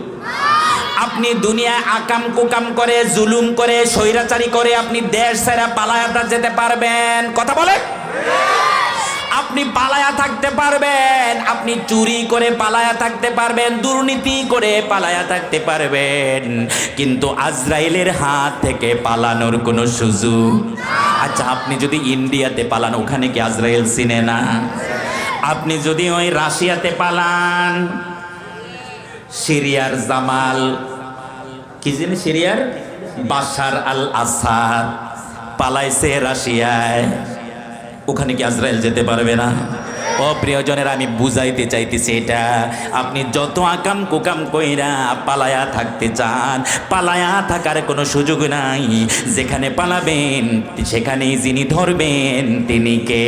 আপনি দুনিয়ায় আকাম কুকাম করে, জুলুম করে, স্বৈরাচারী করে আপনি দেশ ছেড়ে পালায়া যেতে পারবেন? কথা বলে। আপনি পালায়া থাকতে পারবেন, আপনি চুরি করে পালায়া থাকতে পারবেন, দুর্নীতি করে পালায়া থাকতে পারবেন, কিন্তু আজরাইলের হাত থেকে পালানোর কোনো সুযোগ। আচ্ছা, আপনি যদি ইন্ডিয়াতে পালান, ওখানে কি আজরাইল চিনে না? আপনি যদি ওই রাশিয়াতে পালান, সিরিয়ার জামাল, কি জানি সিরিয়ার বাশার আল আসাদ পালাইছে রাশিয়ায়, ওখানে কি আজরাইল যেতে পারবে না? ও প্রিয়জনের, আমি বুঝাইতে চাইতেছি এটা, আপনি যত আকাম কুকাম কইরা পালায়া থাকতে চান, পালায়া থাকার কোনো সুযোগ নাই। যেখানে পালাবেন সেখানেই যিনি ধরবেন তিনি কে?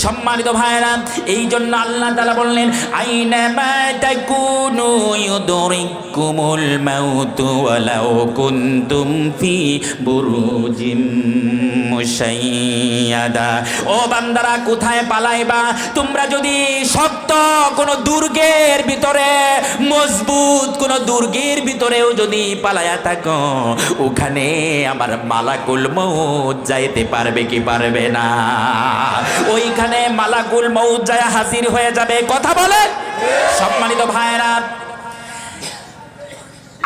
সম্মানিত ভাইরা, এই জন্য আল্লাহ তাআলা বললেন, আইনামা তাকুনু ইউদরিকুমুল মাউতু ওয়ালাউ কুনতুম ফি বুরুজিম মুশাইয়াদা। ও বান্দারা, কোথায় পালাইবা? তোমরা যদি শক্ত কোন দুর্গের ভিতরে, মজবুত কোন দুর্গের ভিতরেও যদি পালায়া থাকো, ওখানে আমার মালাকুল মউত যাইতে পারবে কি পারবে না? ওইখানে মালাকুল মউত যায় হাজির হয়ে যাবে। কথা বলে। সম্মানিত ভাইরা,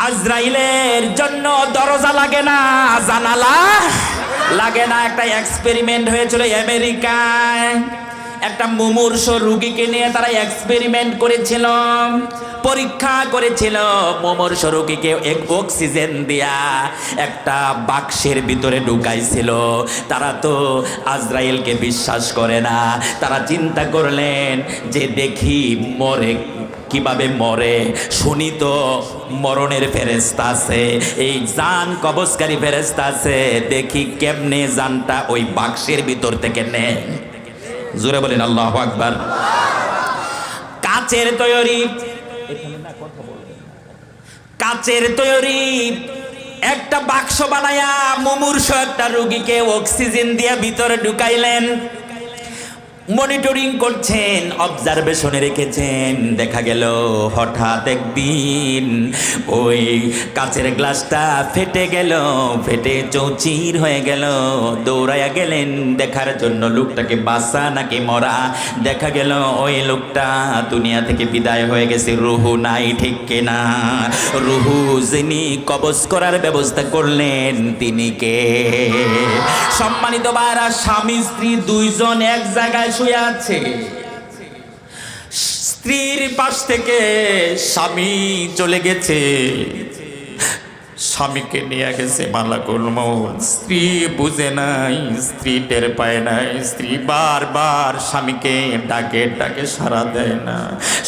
আজরাইলের জন্য দরজা লাগে না, জানালা লাগে না। একটা এক্সপেরিমেন্ট হয়েছিল আমেরিকায়, একটা মুমূর্ষ রোগীকে নিয়ে তারা এক্সপেরিমেন্ট করেছিল, পরীক্ষা করেছিল। মুমূর্ষ রোগীকে অক্সিজেন দিয়া একটা বাক্সের ভিতরে ঢুকাইছিল। তারা তো আজরাইলকে বিশ্বাস করে না। তারা চিন্তা করলেন যে দেখি মরে কিভাবে মরে, শুনি তো মরণের ফেরেশতা আছে, এই জান কবজকারী ফেরেশতা আছে, দেখি কেমনে জানটা ওই বাক্সের ভিতর থেকে নেয়। জোরে বলেন আল্লাহু আকবার। কাচের তৈরি, কাচের তৈরি একটা বাক্স বানায়া মুমূর্ষ একটা রোগীকে অক্সিজেন দিয়া ভিতরে ঢুকাইলেন। মনিটরিং করছেন, অবজারভেশনে রেখেছেন। দেখা গেল হঠাৎ একদিন ওই কাচের গ্লাসটা ফেটে গেল, ফেটে চৌচির হয়ে গেল। দৌড়াইয়া গেলেন দেখার জন্য লোকটাকে বাঁচা নাকি মরা। দেখা গেল ওই লোকটা দুনিয়া থেকে বিদায় হয়ে গেছে, রুহু নাই। ঠিক কিনা? রুহু যিনি কবজ করার ব্যবস্থা করলেন তিনি কে? সম্মানিত ভাইরা, স্বামী স্ত্রী দুইজন এক জায়গায় শুয়ে আছে। স্ত্রীর পাশ থেকে স্বামী চলে গেছে, স্বামীকে নিয়ে গেছে মালাকুল মউত। স্ত্রী বুঝে নাই, স্ত্রী টের পায় নাই। স্ত্রী বারবার স্বামীকে ডাকে ডাকে সাড়া দেয় না,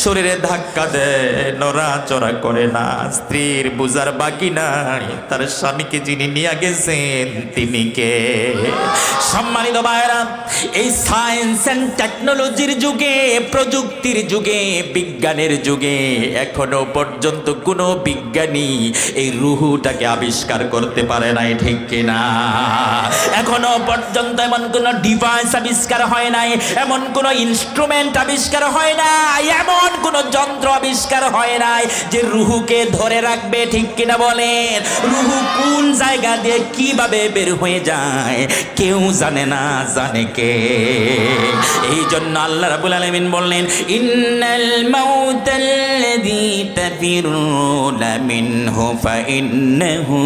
শরীরে ধাক্কা দেয়, নড়াচড়া করে না। স্ত্রীর বুঝার বাকি নাই তার স্বামীকে যিনি নিয়ে গেছেন তিনি কে? সম্মানিত ভাইরা, এই সায়েন্স এন্ড টেকনোলজির যুগে, প্রযুক্তির যুগে, বিজ্ঞানের যুগে এখনো পর্যন্ত কোনো বিজ্ঞানী এই রুহুটাকে আবিষ্কার করতে পারে নাই। ঠিক কিনা? এখনো পর্যন্ত এমন কোন ডিভাইস আবিষ্কার হয় নাই, এমন কোন ইনস্ট্রুমেন্ট আবিষ্কার হয় নাই, এমন কোন যন্ত্র আবিষ্কার হয় নাই যে রুহুকে ধরে রাখবে। ঠিক কিনা বলেন? রুহু কোন জায়গা দিয়ে কিভাবে বের হয়ে যায় কেউ জানে না, জানে কে? এই জন্য আল্লাহ রাব্বুল আলামিন বললেন, ইন্নাল মাউতাল্লাযী তাফিরুনা মিনহু ফাইন্নাহু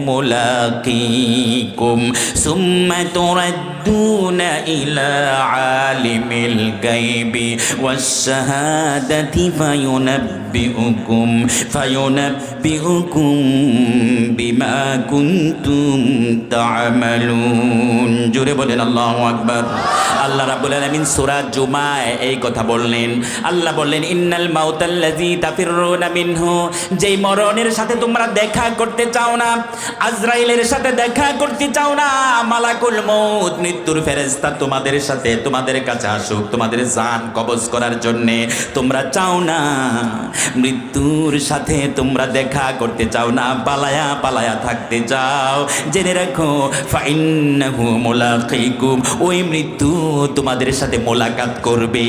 মুলাকীকুম সুম্মা তুরাদ্দুনা ইলা আলিমিল গায়বি ওয়াশ শাহাদাতি ফায়ুনাব্বি ফায়ুনাব্বিউকুম বিমা কুনতুম তা'মালুন। জোরে বলেন আল্লাহু আকবার। আল্লাহ রাব্বুল আলামিন সূরা জুমায় এই কথা বললেন। আল্লাহ বললেন ইন্নাল মাউতাল্লাযী তাফিররুনা মিনহু, যেই মরণের সাথে তোমরা দেখা করতে চাও না, আজরাইলের সাথে দেখা করতে চাও না, মালাকুল মউত মৃত্যুর ফেরেশতা তোমাদের সাথে তোমাদের কাছে আসুক তোমাদের জান কবজ করার জন্য, তোমরা চাও না, মৃত্যুর সাথে তোমরা দেখা করতে চাও না, পালায়া পালায়া থাকতে চাও, জেনে রাখো ফাইন্নাহু মুলাকিকুম, ওই মৃত্যু তোমাদের সাথে মোলাকাত করবে,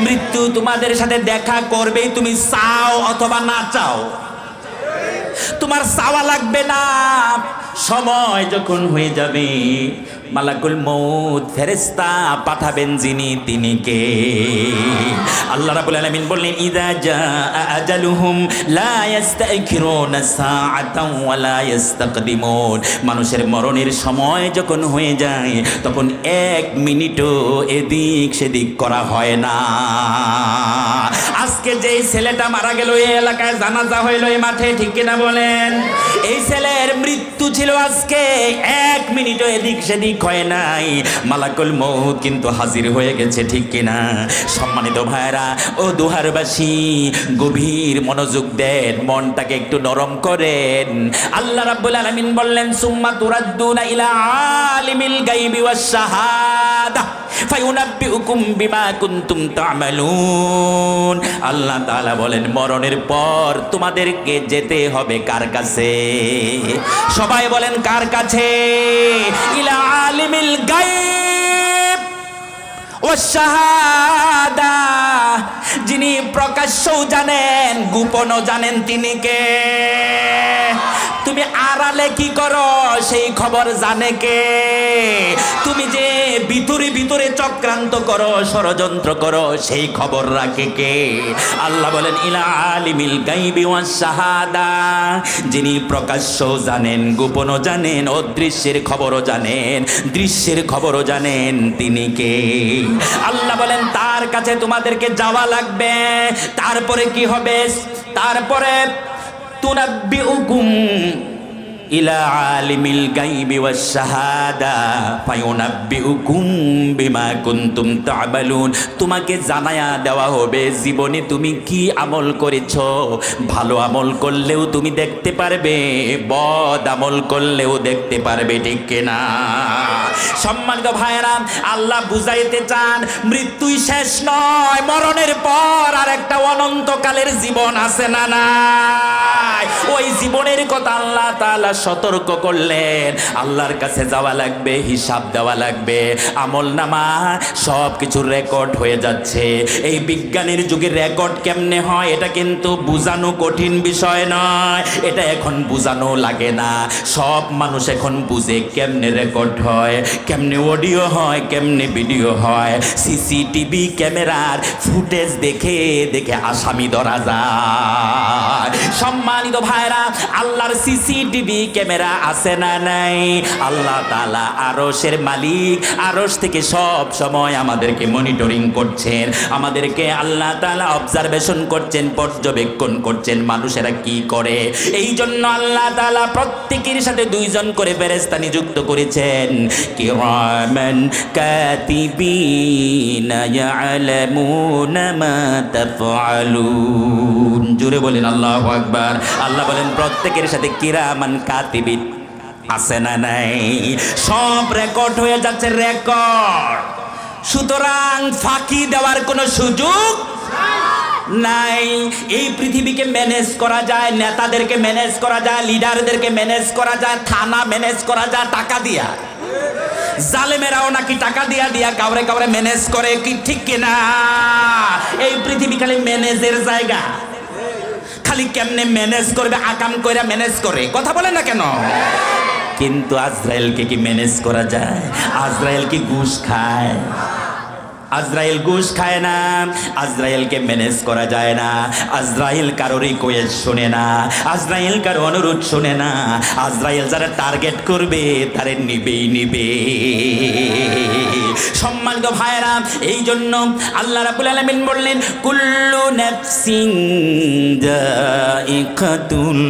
মৃত্যু তোমাদের সাথে দেখা করবে, তুমি চাও অথবা না চাও, তোমার চাওয়া লাগবে না। সময় যখন হয়ে যাবে মালাকুল মউত ফেরেশতা পাঠাবেন যিনি, তিনি কে? আল্লাহ রাব্বুল আলামিন বললেন ইযা জাআ আজালুহুম লা ইস্তাখিরুনা সাআতান ওয়া লা ইস্তাকদিমুন, মানুষের মরণের সময় যখন হয়ে যায় তখন এক মিনিটও এদিক সেদিক করা হয় না। আজকে যেই ছেলেটা মারা গেল এই এলাকায় জানাজা হইল এই মাঠে, ঠিক কিনা বলেন? এই ছেলের মৃত্যু ছিল আজকে, এক মিনিটও এদিক সেদিক হয় নাই, মালাকুল মউত কিন্তু হাজির হয়ে গেছে, ঠিক কিনা? সম্মানিত ভাইরা ও দুহারবাসী, গভীর মনোযোগ দেন, মনটাকে একটু নরম করেন। আল্লাহ রাব্বুল আলামিন বললেন সুম্মা তুরাদ্দুনা ইলা আলিমিল গায়বি ওয়াশ শাহাদা ফায়ুনাব্বিউকুম বিমা কুনতুম তা'মালুন। আল্লাহ তাআলা বলেন মরণের পর তোমাদেরকে যেতে হবে কার কাছে? সবাই বলেন কার কাছে? ইলা আলিমিল গায়ব ওয়াশ শাহাদা, যিনি প্রকাশ্যও জানেন গোপনও জানেন, তিনি কে? তুমি আড়ালে কি করো সেই খবর জানে কে? তুমি যে ভিতরে ভিতরে চক্রান্ত করো, ষড়যন্ত্র করো, সেই খবর রাখে কে? আল্লাহ বলেন ইলা আলিমিল গায়বি ওয়াশ শাহাদা, যিনি প্রকাশ্য জানেন, গোপনও জানেন, অদৃশ্যের খবরও জানেন, দৃশ্যের খবরও জানেন, তিনি কে? আল্লাহ বলেন তার কাছে তোমাদেরকে যাওয়া লাগবে। তারপরে কি হবে? তারপরে তুনাব্বিউকুম ইলা আলিমিল গায়বি ওয়াশ শাহাদা ফায়ুনাব্বিউকুম বিমা কুনতুম তা'মালুন, তোমাকে জানায়া দেওয়া হবে জীবনে তুমি কি আমল করেছো। ভালো আমল করলেও তুমি দেখতে পারবে, বদ আমল করলেও দেখতে পারবে, ঠিক কিনা? সম্মানিত ভাইরা, আল্লাহ বুঝাইতে চান মৃত্যুই শেষ নয়, মরণের পর আর একটা অনন্তকালের জীবন আছে না নাই? ওই জীবনের কথা আল্লাহ তাআলা সতর্ক করলেন। আল্লাহর কাছে যাওয়া লাগবে, হিসাব দেওয়া লাগবে, আমল নামা সব কিছুর রেকর্ড হয়ে যাচ্ছে। এই বিজ্ঞানের যুগে রেকর্ড কেমনে হয় এটা কিন্তু বোঝানো কঠিন বিষয় নয়, এটা এখন বোঝানো লাগে না, সব মানুষ এখন বুঝে কেমনে রেকর্ড হয়, কেমনে অডিও হয়, কেমনে ভিডিও হয়। সিসিটিভি ক্যামেরার ফুটেজ দেখে দেখে আসামি ধরা যায়। সম্মানিত ভাইরা, আল্লাহর সিসিটিভি ক্যামেরা আছে না নাই? আল্লাহ তাআলা আরশের মালিক, আরশ থেকে সব সময় আমাদেরকে মনিটরিং করছেন, আমাদেরকে আল্লাহ তাআলা অবজারভেশন করছেন, পর্যবেক্ষণ করছেন মানুষেরা কি করে। এই জন্য আল্লাহ তাআলা প্রত্যেকের সাথে দুইজন করে ফেরেশতা নিযুক্ত করেছেন, কিরামান কাতিবিনা ইয়ালামুনা মা তাফআলুন। জোরে বলেন আল্লাহু আকবার। আল্লাহ বলেন প্রত্যেকের সাথে কিরামান কাতিবিন আছে না নাই? সব রেকর্ড হয়ে যাচ্ছে, রেকর্ড। সুতরাং ফাঁকি দেওয়ার কোনো সুযোগ নাই। এই পৃথিবীকে ম্যানেজ করা যায়, নেতাদেরকে ম্যানেজ করা যায়, লিডারদেরকে ম্যানেজ করা যায়, থানা ম্যানেজ করা যায় টাকা দিয়া। জালেমেরাও নাকি টাকা দিয়া দিয়া কাউরে কাউরে ম্যানেজ করে, কি ঠিক কিনা? এই পৃথিবী খালি ম্যানেজের জায়গা, খালি কেমনে ম্যানেজ করবে আকাম কইরা ম্যানেজ করে, কথা বলে না কেন? কিন্তু আজরাইলকে কি ম্যানেজ করা যায়? আজরাইল কি ঘুষ খায়? আজরাইল ঘুষ খায় না, আজরাইলকে ম্যানেজ করা যায় না, আজরাইল কারো রিকোয়েস্ট শুনে না, আজরাইল কারো অনুরোধ শুনে না, আজরাইল যারা টার্গেট করবে তারে নিবেই নিবে। সম্মানিত ভাইরা, এই জন্য আল্লাহ রাব্বুল আলামিন বললেন কুল্লু নাফসিন যায়িকাতুল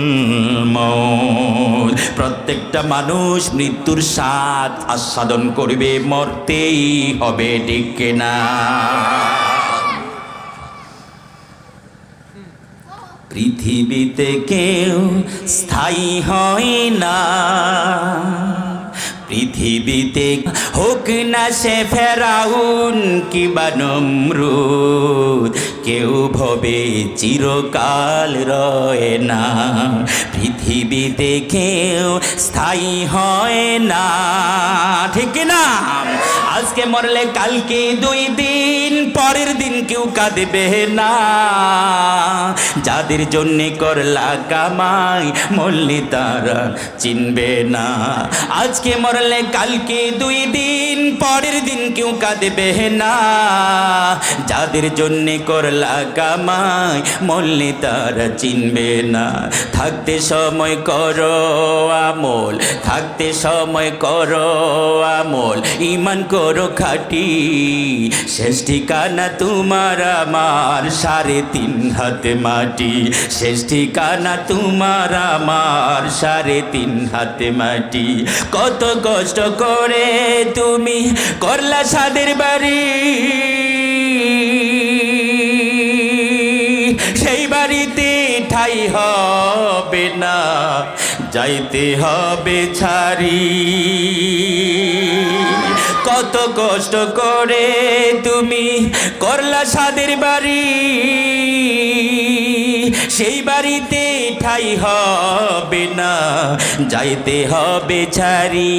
মউত, প্রত্যেকটা মানুষ মৃত্যুর স্বাদ আস্বাদন করবে, মরতেই হবে, ঠিক কিনা? পৃথিবীতে কেউ স্থায়ী হয় না, পৃথিবীতে হোক না সে ফেরাউন কিবা নমরুদ, কেউ ভবে চিরকাল রয় না, পৃথিবীতে কেউ স্থায়ী হয় না, ঠিক না? আজকে মরলে কালকে 2 দিন, পরের দিন কেউ কাঁদবে না, যাদের জন্যে করলা কামাই মরলে তারা চিনবে না। আজকে মরলে কালকে 2 দিন, পরের দিন কেউ কাঁদবে না, যাদের জন্যে করলা কামাই মরলে তারা চিনবে না। থাকতে সময় করো আমল, থাকতে সময় করো আমল, ঈমান করো খাঁটি, শেষ ঠিকানা তোমার আমার 3.5 হাত মাটি, শেষ ঠিকানা তোমার আমার 3.5 হাত মাটি। কত কষ্ট করে তুমি করলা সাদের বাড়ি, সেই বাড়িতে ঠাই হবে না, যাইতে হবে ছাড়ি। কত কষ্ট করে তুমি করলা সাদের বাড়ি, সেই বাড়িতে ঠাই হবে না, যাইতে হবে ছাড়ি।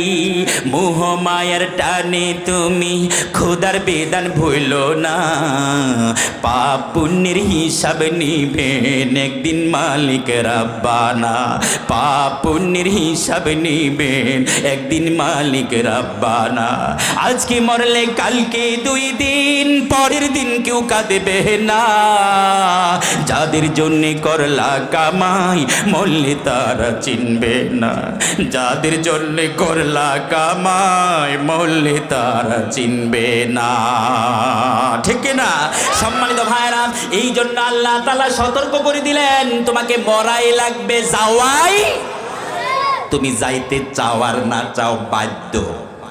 মোহ মায়ার টানে তুমি খোদার বেদান ভুলো না, পাপ পুণ্যের হিসাব নিবেন একদিন মালিক রাব্বানা, পাপ পুণ্যের হিসাব নিবেন একদিন মালিক রাব্বানা। আজকে মরলে কালকে 2 দিন, পরের দিন কেউ কাঁদবে না, যাদের জন্যে করলা কামাই মরলে তারা চিনবে না, যাদের জন্যে করলা কামাই মরলে তারা চিনবে না, ঠিক না? সম্মানিত ভাইরা, এই জন্য আল্লাহ তাআলা সতর্ক করে দিলেন তোমাকে মরাই লাগবে, যাওয়াই, তুমি যাইতে চাও আর না চাও বাধ্য,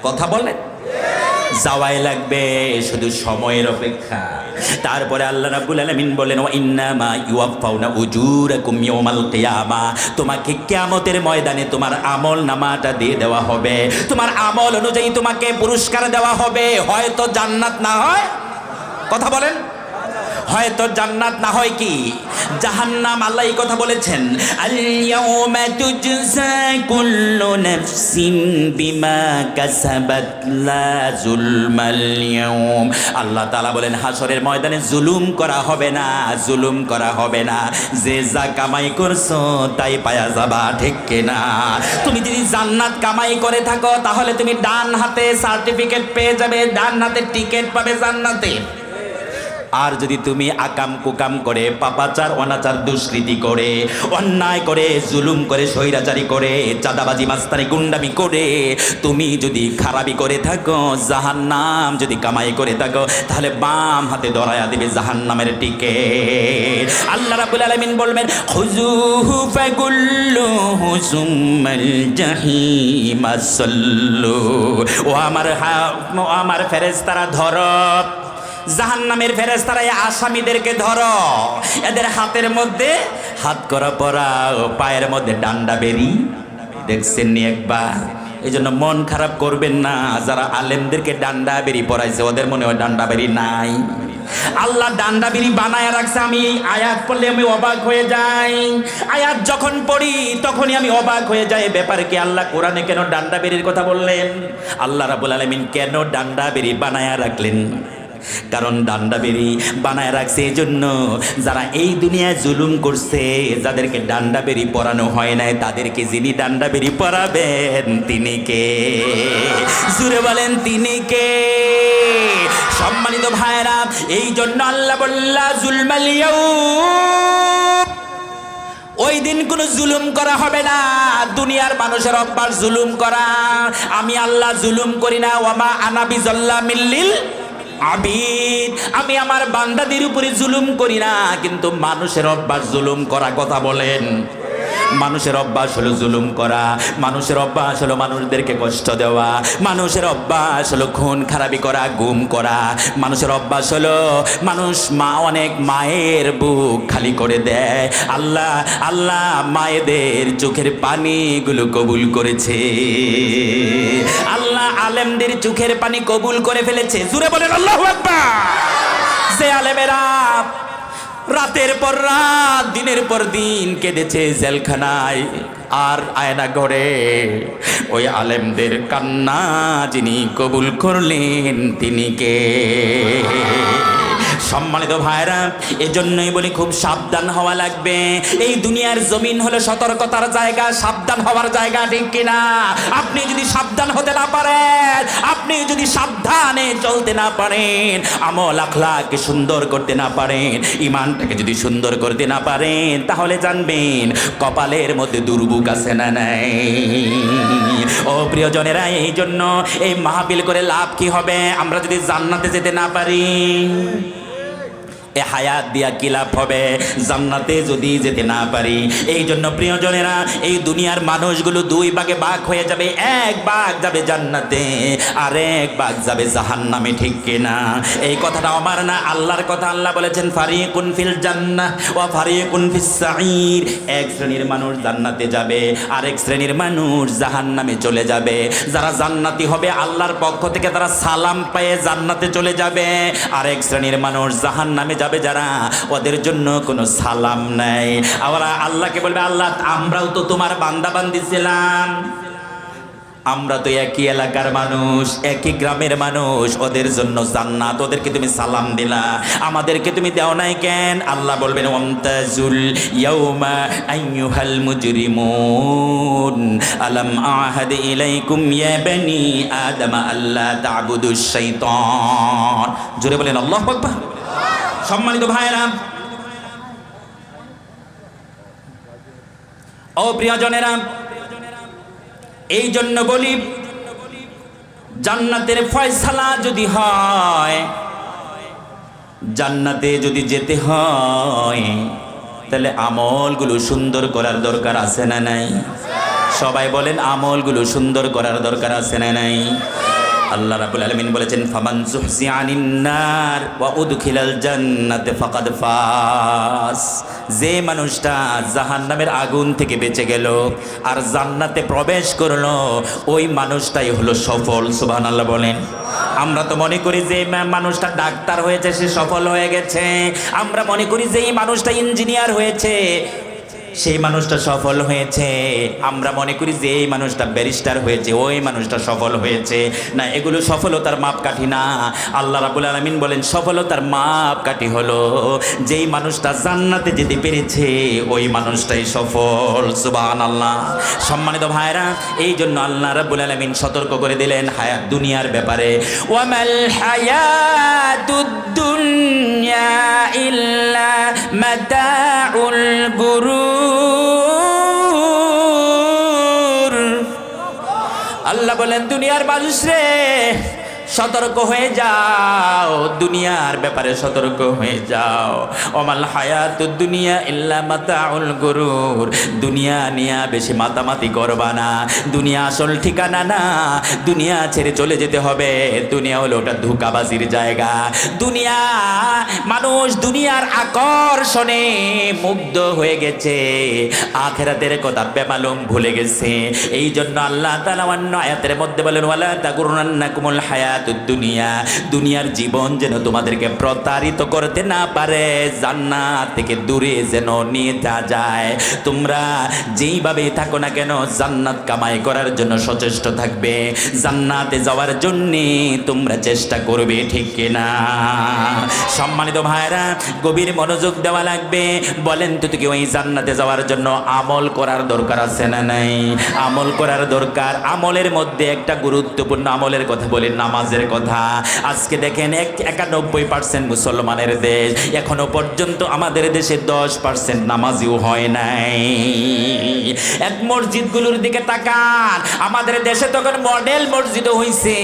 কথা বলেন, যাওয়াই লাগবে, শুধু সময়ের অপেক্ষা। তারপরে আল্লাহ রাব্বুল আলামিন বলেন ওয়া ইন্নামা ইউওয়াফাউনা উজুরাকুম ইয়াউমাল কিয়ামা, তোমাকে কিয়ামতের ময়দানে তোমার আমল নামাটা দিয়ে দেওয়া হবে, তোমার আমল অনুযায়ী তোমাকে পুরস্কার দেওয়া হবে। হয়তো জান্নাত না হয়, কথা বলেন, হয়তো জান্নাত না হয় কি জাহান্নাম। আল্লাহ এই কথা বলেছেন, আল ইয়াউমা তুজজা কুল্লু নাফসিন বিমা কাসাবাত লা যুলমাল ইয়াউম। আল্লাহ তাআলা বলেন হাসরের ময়দানে জুলুম করা হবে না, জুলুম করা হবে না, যে যা কামাই করছো তাই পায়া যাবা, ঠিক কিনা? তুমি যদি জান্নাত কামাই করে থাকো তাহলে তুমি ডান হাতে সার্টিফিকেট পেয়ে যাবে, ডান হাতে টিকিট পাবে জান্নাতে। আর যদি তুমি আকাম কুকাম করে, পাপাচার অনাচার দুষ্কৃতি করে, অন্যায় করে, জুলুম করে, স্বৈরাচারী করে, চাঁদাবাজি মাস্তানি গুন্ডামি করে তুমি যদি খারাপি করে থাকো, জাহান্নাম যদি কামাই করে থাকো, তাহলে বাম হাতে ধরায়া দিবে জাহান্নামের টিকিট। আল্লাহ রাব্বুল আলামিন বলবেন খুযুহু ফাগুল্লুহু সুম্মাল জাহিমা সাল্লু। ও আমার ফেরেশতারা ধরো, জাহান্নামের ফেরেশতারা এই আসামীদেরকে ধরো, এদের হাতের মধ্যে হাত করা পরা, পায়ের মধ্যে ডান্ডা বেরি, দেখছেন নি একবার? এই জন্য মন খারাপ করবেন না, যারা আলেমদেরকে ডান্ডা বেরি পরাইছে ওদের মনে হয় ডান্ডা বেরি নাই। আল্লাহ ডান্ডা বেরি বানায় রাখছে। আমি এই আয়াত পড়লে আমি অবাক হয়ে যাই, আয়াত যখন পড়ি তখনই আমি অবাক হয়ে যাই। ব্যাপারে কি আল্লাহ কোরআনে কেন ডান্ডা বেরির কথা বললেন? আল্লাহ রাব্বুল আলামিন কেন ডান্ডা বেরি বানায় রাখলেন? কারণ ডান্ডা বেরি বানায় রাখছে এই জন্য যারা এই দুনিয়ায় জুলুম করছে, যাদেরকে ডান্ডা বেরি পরানো হয় নাই, তাদেরকে যিনি ডান্ডা বেরি পরাবেন তিনি কে? জুড়ে বলেন তিনি কে? সম্মানিত ভাইরা, এই জন্য আল্লাহ বললা জুলমাল ইয়াউম, ওই দিন কোনো জুলুম করা হবে না। দুনিয়ার মানুষের অভ্যাস জুলুম করা, আমি আল্লাহ জুলুম করি না। ওয়ামা আনা বিযাল্লামিল লিল আবিদ, আমি আমার বান্দাদের উপরে জুলুম করি না, কিন্তু মানুষের অভ্যাস জুলুম করা। কথা বলেন, মানুষের অভ্যাস হলো জুলুম করা, মানুষের অভ্যাস হলো মানুষদেরকে কষ্ট দেওয়া, মানুষের অভ্যাস হলো খুন খারাপি করা, গুম করা, মানুষের অভ্যাস হলো মানুষ অনেক মায়ের বুক খালি করে দেয়। আল্লাহ আল্লাহ মায়েদের চোখের পানিগুলো কবুল করেছে, আল্লাহ আলেমদের চোখের পানি কবুল করে ফেলেছে। জুড়ে বলেন আল্লাহু আকবার। যে আলেমেরা রাতের পর রাত দিনের পর দিন কেঁদেছে জেলখানায় আর আয়না ঘরে, ওই আলেমদের কান্না যিনি কবুল করলেন তিনি কে? সম্মানিত ভাইরা, এজন্যই বলি খুব সাবধান হওয়া লাগবে। এই দুনিয়ার জমিন হলো সতর্কতার জায়গা, সাবধান হওয়ার জায়গা, ঠিক কিনা? আপনি যদি সাবধান হতে না পারেন, আপনি যদি সাবধানে চলতে না পারেন, আমল আখলাকে সুন্দর করতে না পারেন, ইমানটাকে যদি সুন্দর করতে না পারেন, তাহলে জানবেন কপালের মধ্যে দুর্ভোগ আছে না নাই। ও প্রিয়জনেরা, এই জন্য এই মাহফিল করে লাভ কি হবে আমরা যদি জান্নাতে যেতে না পারি? এ হায়াত দিয়া কি লাভ হবে জান্নাতে যদি যেতে না পারি? এই জন্য প্রিয়জনেরা, এই দুনিয়ার মানুষগুলো দুই ভাগে ভাগ হয়ে যাবে। এক ভাগ যাবে জান্নাতে, আর এক ভাগ যাবে জাহান্নামে, ঠিক কিনা? এই কথাটা আমার না, আল্লাহর কথা। আল্লাহ বলেছেন ফারিকুন ফিল জান্নাহ ওয়া ফারিকুন ফিস সাঈর। এক শ্রেণীর মানুষ জান্নাতে যাবে, আরেক শ্রেণীর মানুষ জাহান্নামে চলে যাবে। যারা জান্নাতি হবে আল্লাহর পক্ষ থেকে তারা সালাম পেয়ে জান্নাতে চলে যাবে, আরেক শ্রেণীর মানুষ জাহান্নামে যাবে যারা, ওদের জন্য কোনো সালাম নাই। ওরা আল্লাহকে বলবে, আল্লাহ আমরাও তো তোমার বান্দা বান্দি ছিলাম, আমরা তো একই এলাকার মানুষ, একই গ্রামের মানুষ, ওদের জন্য জান্নাত, ওদেরকে তুমি সালাম দিলা, আমাদেরকে তুমি দাও নাই কেন? আল্লাহ বলবেন ওয়ামতাজুল ইয়াউমা আইয়ুহাল মুজরিমুন আলাম আহাদ ইলাইকুম ইয়া বানি আদম আল্লা তা'বুদুশ শাইতান। জোরে বলেন আল্লাহু আকবার। সম্মানিত ভাইরা, ও প্রিয়জনেরা, এই জন্য বলি জান্নাতের ফয়সালা যদি হয়, জান্নাতে যদি যেতে হয়, তাহলে আমলগুলো সুন্দর করার দরকার আছে না নাই? সবাই বলেন, আমলগুলো সুন্দর করার দরকার আছে না নাই? আল্লাহ রাব্বুল আলামিন বলেছেন ফামান যুহজিয়া আনিন নার ওয়া উদখিলাল জান্নাতে ফাকাদ ফাস। যে মানুষটা জাহান্নামের আগুন থেকে বেঁচে গেল আর জান্নাতে প্রবেশ করলো, ওই মানুষটাই হলো সফল। সুবহানাল্লাহ বলেন। আমরা তো মনে করি যে মানুষটা ডাক্তার হয়েছে সে সফল হয়ে গেছে, আমরা মনে করি যে এই মানুষটা ইঞ্জিনিয়ার হয়েছে সেই মানুষটা সফল হয়েছে, আমরা মনে করি যে এই মানুষটা ব্যারিস্টার হয়েছে ওই মানুষটা সফল হয়েছে। না, এগুলো সফলতার মাপকাঠি না। আল্লাহ রাব্বুল আলামিন বলেন সফলতার মাপকাঠি হলো যেই মানুষটা জান্নাতে যেতে পেরেছে ওই মানুষটাই সফল। সুবহানাল্লাহ। সম্মানিত ভাইরা, এই জন্য আল্লাহ রাব্বুল আলামিন সতর্ক করে দিলেন হায়াত দুনিয়ার ব্যাপারে। ওয়ামাল হায়াতুদ দুনিয়া ইল্লা মাতাউল গুরুর। আল্লাহ বলেন দুনিয়ার মানুষ রে সতর্ক হয়ে যাও, দুনিয়ার ব্যাপারে সতর্ক হয়ে যাও। ওমাল হায়াতুদ দুনিয়া ইল্লা মাতাউল গুরুর। দুনিয়া নিয়ে বেশি মাতামাতি করবা না, দুনিয়া আসল ঠিকানা না, দুনিয়া ছেড়ে চলে যেতে হবে। দুনিয়া হলো ওটা ধোঁকাবাজির জায়গা। দুনিয়া মানুষ দুনিয়ার আকর্ষণে মুগ্ধ হয়ে গেছে, আখিরাতের কথা বেমালুম ভুলে গেছে। এই জন্য আল্লাহ তাআলা অন্য আয়াতের মধ্যে বলেন ওয়ালা তাগুররান্নাকুমুল হায়াত দুনিয়া। দুনিয়ার জীবন যেন তোমাদেরকে প্রতারিত করতে না পারে, জান্নাত থেকে দূরে যেন নিয়ে যায়। তোমরা যেইভাবে থাকো না কেন জান্নাত কামাই করার জন্য সচেষ্ট থাকবে, জান্নাতে যাওয়ার জন্য তোমরা চেষ্টা করবে, ঠিক কিনা? সম্মানিত ভাইরা, গভীর মনোযোগ দেওয়া লাগবে। বলেন তো কি ওই জান্নাতে যাওয়ার জন্য আমল করার দরকার আছে না নাই? আমল করার দরকার। আমলের মধ্যে একটা গুরুত্বপূর্ণ আমলের কথা বলি, নামাজ নামাজের কথা। আজকে দেখেন 91% মুসলমানের দেশ, এখনো পর্যন্ত আমাদের দেশে 10% নামাজিও হয় নাই। এক মসজিদগুলোর দিকে তাকান, আমাদের দেশে তখন মডেল মসজিদও হইছে।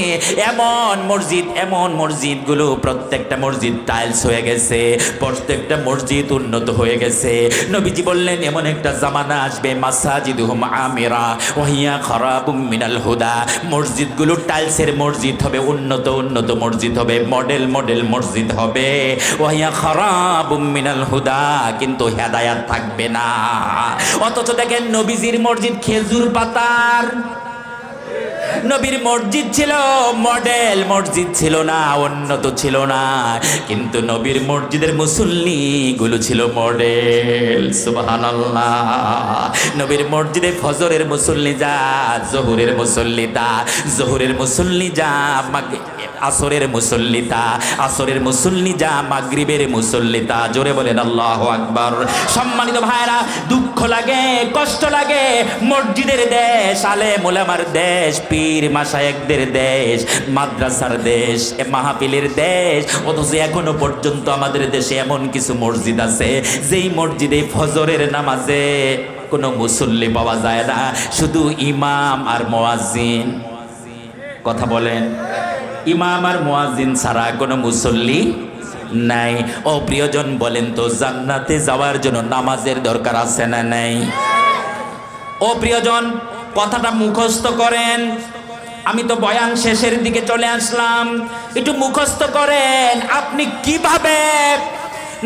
এমন মসজিদগুলো, প্রত্যেকটা মসজিদ টাইলস হয়ে গেছে, প্রত্যেকটা মসজিদ উন্নত হয়ে গেছে। নবীজি বললেন এমন একটা জামানা আসবে মাসাজিদুহুম আমিরা ওয়া হিয়া খারাবুম মিনাল হুদা, মসজিদগুলো টাইলসের মসজিদ হবে, উন্নত মসজিদ হবে, মডেল মসজিদ হবে। ওয়া হিয়া খারাবুম মিনাল হুদা, কিন্তু হেদায়েত থাকবে না। অথচ দেখেন নবীজির মসজিদ খেজুর পাতার। নবীর মসজিদ ছিল মডেল মসজিদ, ছিল না, উন্নত ছিল না, কিন্তু নবীর মসজিদের মুসল্লি গুলো ছিল মডেল। সুবহানাল্লাহ। নবীর মসজিদে ফজরের মুসল্লি যা, জোহরের মুসল্লি তা, জোহরের মুসল্লি যা, আসরের মুসল্লি তা, আসরের মুসল্লি যা, মাগরিবের মুসল্লি তা। জোরে বলেন আল্লাহু আকবার। সম্মানিত ভাইরা, দুঃখ লাগে, কষ্ট লাগে, মসজিদের দেশ, আলেম ওলামার দেশ, পীর মাশায়েখদের দেশ, মাদ্রাসার দেশ, মাহফিলের দেশ, অথচ এখনো পর্যন্ত আমাদের দেশে এমন কিছু মসজিদ আছে যেই মসজিদে ফজরের নামাজে কোনো মুসল্লি পাওয়া যায় না, শুধু ইমাম আর মুয়াজ্জিন। কথা বলেন, ইমাম আর মুয়াজ্জিন ছাড়া কোনো মুসল্লি নাই। ও প্রিয়জন, বলেন তো জান্নাতে যাওয়ার জন্য নামাজের দরকার আছে না নাই? ও প্রিয়জন, কথাটা মুখস্থ করেন। আমি তো বয়ান শেষের দিকে চলে আসলাম, একটু মুখস্থ করেন। আপনি কিভাবে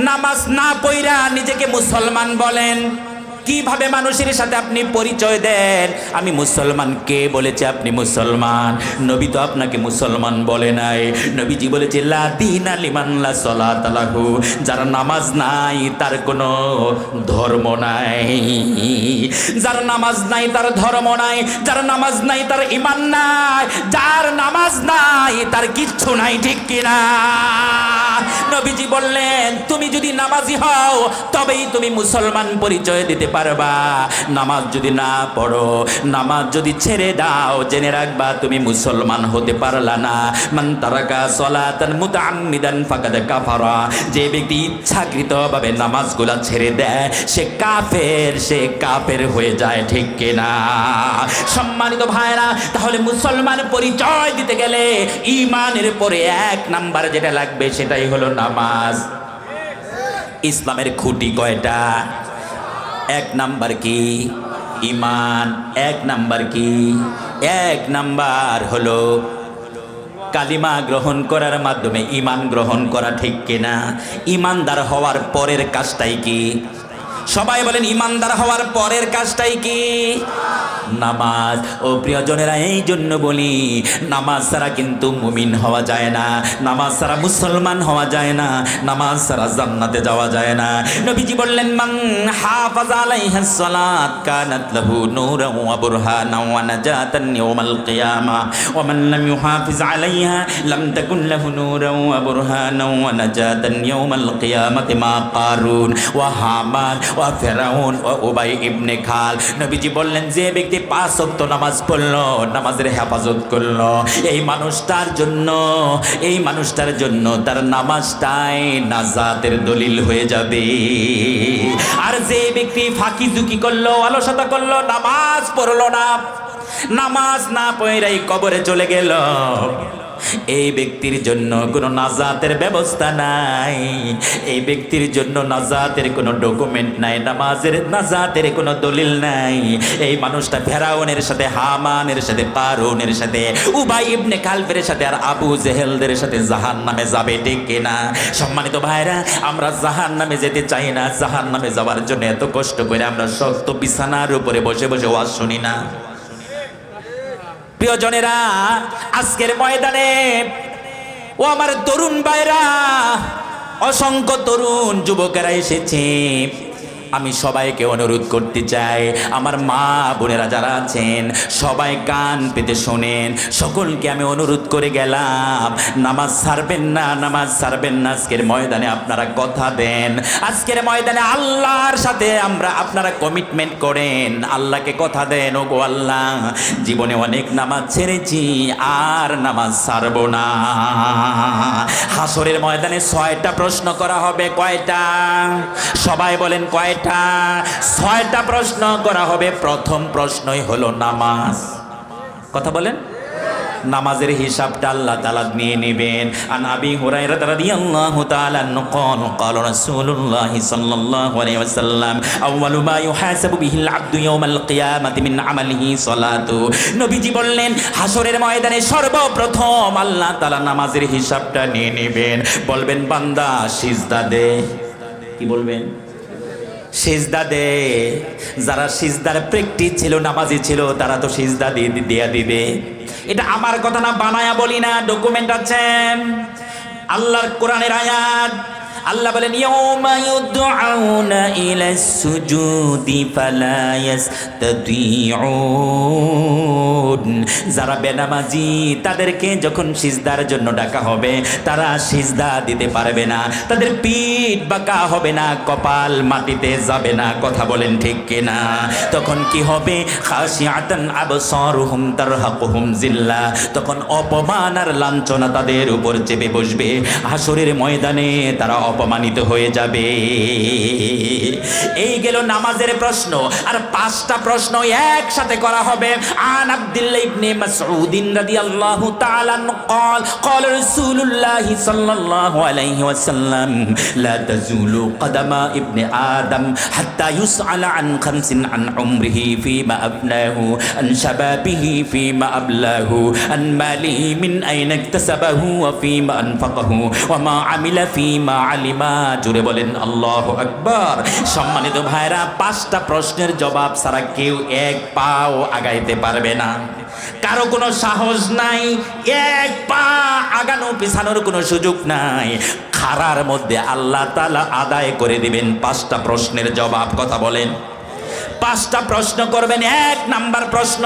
নামাজ না পড়া নিজেকে মুসলমান বলেন? কিভাবে মানুষের সাথে আপনি পরিচয় দেন আমি মুসলমান? কে বলেছে আপনি মুসলমান? নবী তো আপনাকে মুসলমান বলে নাই। নবীজি বলেছে লা দীনা লিমান লা সালাত লাহু, যার নামাজ নাই তার কোনো ধর্ম নাই। যার নামাজ নাই তার ধর্ম নাই, যার নামাজ নাই তার ঈমান নাই, যার নামাজ নাই তার কিচ্ছু নাই। ঠিক কিনা? নবীজি বললেন তুমি যদি নামাজি হও তবেই তুমি মুসলমান পরিচয় দিতে পারবা। নামাজ যদি না পড়ো, নামাজ যদি ছেড়ে দাও, জেনে রাখবা তুমি মুসলমান হতে পারলা না। মান তারাকা সালাতান মুতাআম্মিদান ফাকাদ কাফারা, যে ব্যক্তি ইচ্ছাকৃতভাবে নামাজগুলা ছেড়ে দেয় সে কাফের হয়ে যায়। ঠিক কিনা? সম্মানিত ভাইরা, তাহলে মুসলমান পরিচয় দিতে গেলে ঈমানের পরে 1 নাম্বার যেটা লাগবে সেটাই হলো নামাজ। ইসলামের খুঁটি কয়টা? 1 নাম্বার কি? ঈমান। 1 নাম্বার কি? 1 নাম্বার হলো কালিমা গ্রহণ করার মাধ্যমে ঈমান গ্রহণ করা। ঠিক কিনা? ঈমানদার হওয়ার পরের কাজটাই কি? সবাই বলেন, ঈমানদার হওয়ার পরের কাজটাই কি? নামাজ। ও প্রিয়জনেরা, এই জন্য বলি নামাজ ছাড়া কিন্তু মুমিন হওয়া যায় না, নামাজ ছাড়া মুসলমান হওয়া যায় না, নামাজ ছাড়া জান্নাতে যাওয়া যায় না। নবীজি বললেন মান হাফাযা আলাইহাস সালাত কানাত লাহু নূরান ওয়া বুরহানান ওয়া নাজাতান ইয়াউমাল কিয়ামা ওয়া মান লাম ইউহাফিজ আলাইহা লাম তাকুন লাহু নূরান ওয়া বুরহানান ওয়া নাজাতান ইয়াউমাল কিয়ামাতি মা কারুন ওয়া হামান ওয়া ফিরাউন ওয়া উবাই ইবনে খাল। নবীজি বললেন যে ব্যক্তি 5 ওয়াক্ত নামাজ পড়লো, নামাজের হেফাজত করলো, এই মানুষটার জন্য তার নামাজটাই নাজাতের দলিল হয়ে যাবে। আর যে ব্যক্তি ফাঁকি ঝুঁকি করলো, অলসতা করলো, নামাজ পড়লো না, নামাজ না পড়াই কবরে চলে গেল, এই ব্যক্তির জন্য কোনো নাজাতের ব্যবস্থা নাই, এই ব্যক্তির জন্য নাজাতের কোনো ডকুমেন্ট নাই, নাজাতের কোনো দলিল নাই। এই মানুষটা ফেরাউনের সাথে, হামানের সাথে, কারুনের সাথে, উবাই ইবনে খালফের সাথে আর আবু জেহেলদের সাথে জাহান্নামে যাবে। ঠিক কিনা? সম্মানিত ভাইরা, আমরা জাহান্নামে যেতে চাই না। জাহান্নামে যাওয়ার জন্য এত কষ্ট করে আমরা শক্ত বিছানার উপরে বসে বসে ওয়াজ শুনি না। প্রিয়জনেরা, আজকের ময়দানে ও আমার তরুণ ভাইরা, অসংখ্য তরুণ যুবকেরা এসেছে। আমি সবাইকে অনুরোধ করতে চাই, আমার মা বোনেরা যারা আছেন সবাই কান পেতে শোনেন, সকলকে আমি অনুরোধ করে গেলাম, নামাজ ছাড়বেন না, নামাজ ছাড়বেন না। আজকের ময়দানে আপনারা কথা দেন, আজকের ময়দানে আল্লাহর সাথে আপনারা কমিটমেন্ট করেন, আল্লাহকে কথা দেন, ওগো আল্লাহ জীবনে অনেক নামাজ ছেড়েছি, আর নামাজ ছাড়বো না। হাসরের ময়দানে 6টা প্রশ্ন করা হবে। কয়টা? সবাই বলেন কয়টা? 6টা প্রশ্ন করা হবে। প্রথম প্রশ্নই হলো নামাজ। কথা বলেন। নামাজের হিসাবটা আল্লাহ তাআলা নিয়ে নেবেন। আন আবি হুরায়রা রাদিয়াল্লাহু তাআলা আনহু ক্বালা রাসূলুল্লাহ সাল্লাল্লাহু আলাইহি ওয়াসাল্লাম আউয়ালু মা ইউহাসাবু বিহিল আবদু ইয়াওমাল কিয়ামাতি মিন আমালিহি সালাতু। নবীজি বললেন হাসরের ময়দানে সর্বপ্রথম আল্লাহ তাআলা নামাজের হিসাবটা নিয়ে নেবেন। বলবেন বান্দা সিজদা দে। কি বলবেন? সিজদা দে। যারা সিজদার প্র্যাকটিস ছিল, নামাজি ছিল, তারা তো সিজদা দিয়ে দিবে। এটা আমার কথা না, বানায়া বলি না, ডকুমেন্ট আছে, আল্লাহর কোরআনের আয়াত। আল্লাহ বলেন ইয়াউমা ইউদআউনা ইলাস সুজুদি ফালা ইস্তাতিউন। যারা বেনামাজি তাদেরকে যখন সিজদার জন্য ডাকা হবে, তারা সিজদা দিতে পারবে না, তাদের পিঠ বাঁকা হবে না, কপাল মাটিতে যাবে না। কথা বলেন ঠিক কিনা? তখন কি হবে? খাশিআতান আবসারুহুম তারহাকুহুম জিল্লা। তখন অপমান আর লাঞ্ছনা তাদের উপর চেপে বসবে। হাসরের ময়দানে তারা অপমানিত হয়ে যাবে। এই গেল নামাজের প্রশ্ন। আর 5টা প্রশ্ন একসাথে করা হবে। আন আব্দুল্লাহ ইবনে মাসউদ রাদিয়াল্লাহু তাআলা قال قال رسول الله صلى الله عليه وسلم لا تزول قدم ابن آدم حتى يسأل عن 5 عن عمره فيما أفناه عن شبابه فيما أبلاه عن ماله من أين اكتسبه وفيما أنفقه وما عمل فيما علم। জোরে বলেন আল্লাহু আকবার। সম্মানিত ভাইরা, 5টা প্রশ্নের জবাব ছাড়া কেউ এক পাও আগাইতে পারবে না। কারো কোনো সাহস নাই, এক পা আগানো পিছানোর কোনো সুযোগ নাই। খাড়ার মধ্যে আল্লাহ তাআলা আদায় করে দিবেন 5টা প্রশ্নের জবাব। কথা বলেন। 5টা প্রশ্ন করবেন। 1 নাম্বার প্রশ্ন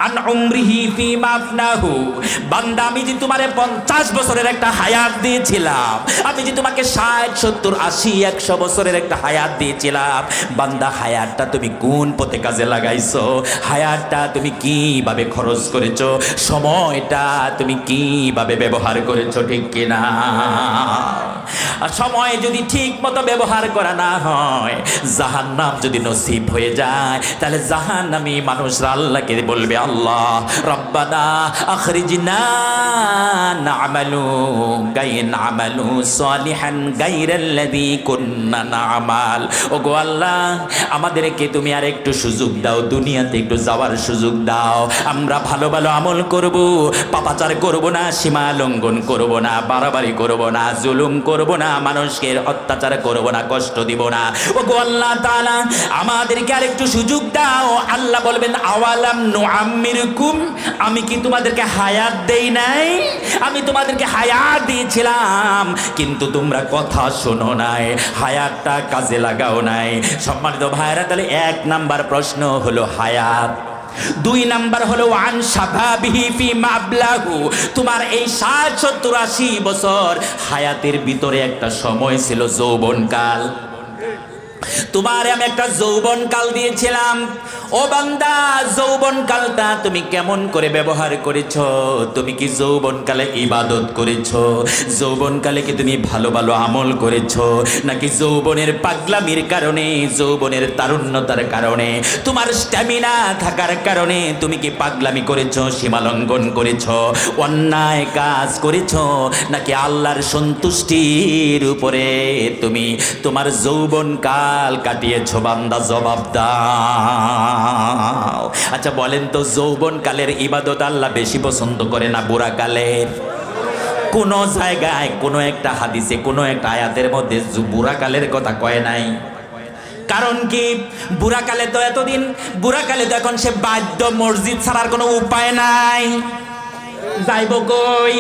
আন উমরিহি ফিমা আফনাহু। বান্দা, আমি যে তোমারে 50 বছরের একটা হায়াত দিয়েছিলাম, আমি যে তোমাকে 60, 70, 80, 100 বছরের একটা হায়াত দিয়েছিলাম, বান্দা হায়াতটা তুমি কোন পথে কাজে লাগাইছো? হায়াতটা তুমি কিভাবে খরচ করেছো? সময়টা তুমি কিভাবে ব্যবহার করেছো? ঠিক কিনা? সময় যদি ঠিক মতো ব্যবহার করা না হয়, জাহান্নাম যদি নসিব হয়ে যায়, তাহলে জাহান্নামী মানুষরা আল্লাহকে বলবে, আল্লাহ রব্বানা আখরিজনা না'মালু সালিহান গায়রাল্লাযী কুন্না না'মাল। ওগো আল্লাহ, আমাদেরকে তুমি আর একটু সুযোগ দাও, দুনিয়াতে একটু যাওয়ার সুযোগ দাও। আমরা ভালো ভালো আমল করব, পাপাচার করব না, সীমা লঙ্ঘন করব না, বাড়াবাড়ি করব না, জুলুম করব না, মানুষকে অত্যাচার করব না, কষ্ট দিব না। ওগো আল্লাহ তাআলা, আমাদেরকে আর একটু সুযোগ দাও। আল্লাহ বলবেন আওয়ালাম নুআম্মিরকুম, আমি কি তোমাদেরকে হায়াত দেই নাই? আমি তোমাদেরকে হায়াত দিয়েছিলাম, কিন্তু তোমরা কথা শোনো নাই, হায়াতটা কাজে লাগাও নাই। সম্মানিত ভাইরা, তাহলে 1 নাম্বার প্রশ্ন হলো হায়াত। 2 নাম্বার হলো ওয়ান শাবাবিহি ফিমা আবলাহু। তোমার এই 60, 70, 80 বছর হায়াতের ভিতরে একটা সময় ছিল যৌবনকাল। তোমার আমি একটা যৌবনকাল দিয়েছিলাম। ও বান্দা, যৌবনকালটা তুমি কেমন করে ব্যবহার করেছো? তুমি কি যৌবনকালে ইবাদত করেছো? যৌবনকালে কি তুমি ভালো ভালো আমল করেছো? নাকি যৌবনের পাগলামির কারণে, যৌবনের তারুণ্যতার কারণে, তোমার স্ট্যামিনা থাকার কারণে তুমি কি পাগলামি করেছো, সীমালঙ্ঘন করেছো, অন্যায় কাজ করেছো? নাকি আল্লাহর সন্তুষ্টির উপরে তুমি তোমার যৌবনকাল কাটিয়েছো? বান্দা জবাব দাও। আচ্ছা বলেন তো, যৌবনকালের ইবাদত আল্লাহ বেশি পছন্দ করে না বুড়াকালের? কোন জায়গায়, কোন একটা হাদিসে, কোন একটা আয়াতের মধ্যে বুড়াকালের কথা কয় নাই। কারণ কি? বুড়াকালে তো এতদিন, বুড়াকালে তো এখন সে বাধ্য, মসজিদ ছাড়ার কোনো উপায় নাই। যাইব কই?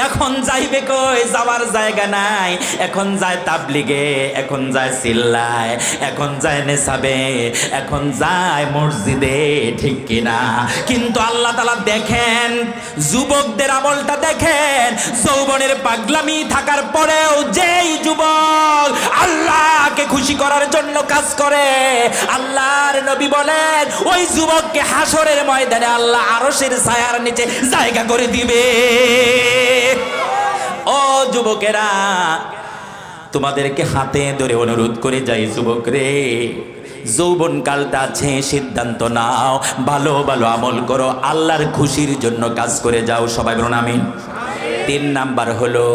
এখন যাইবে কই, যাওয়ার জায়গা নাই। এখন যায় তাবলিগে, এখন যায় চিল্লায়, এখন যায় নেশাবে, এখন যায় মসজিদে, ঠিক কিনা? কিন্তু আল্লাহ তাআলা দেখেন যুবকদের আমলটা দেখেন, যৌবনের পাগলামি থাকার পরেও যেই যুবক আল্লাহকে খুশি করার জন্য কাজ করে, আল্লাহর নবী বলেন ওই যুবককে হাসরের ময়দানে আল্লাহ আরশের ছায়ার নিচে জায়গা করে দিবে। ও যুবকেরা, তোমাদেরকে হাতে ধরে অনুরোধ করে যাই, যুবক রে, যৌবন কালটা আছে, সিদ্ধান্ত নাও, ভালো ভালো আমল করো, আল্লাহর খুশির জন্য কাজ করে যাও। সবাই বলুন আমিন। 3 নাম্বার হলো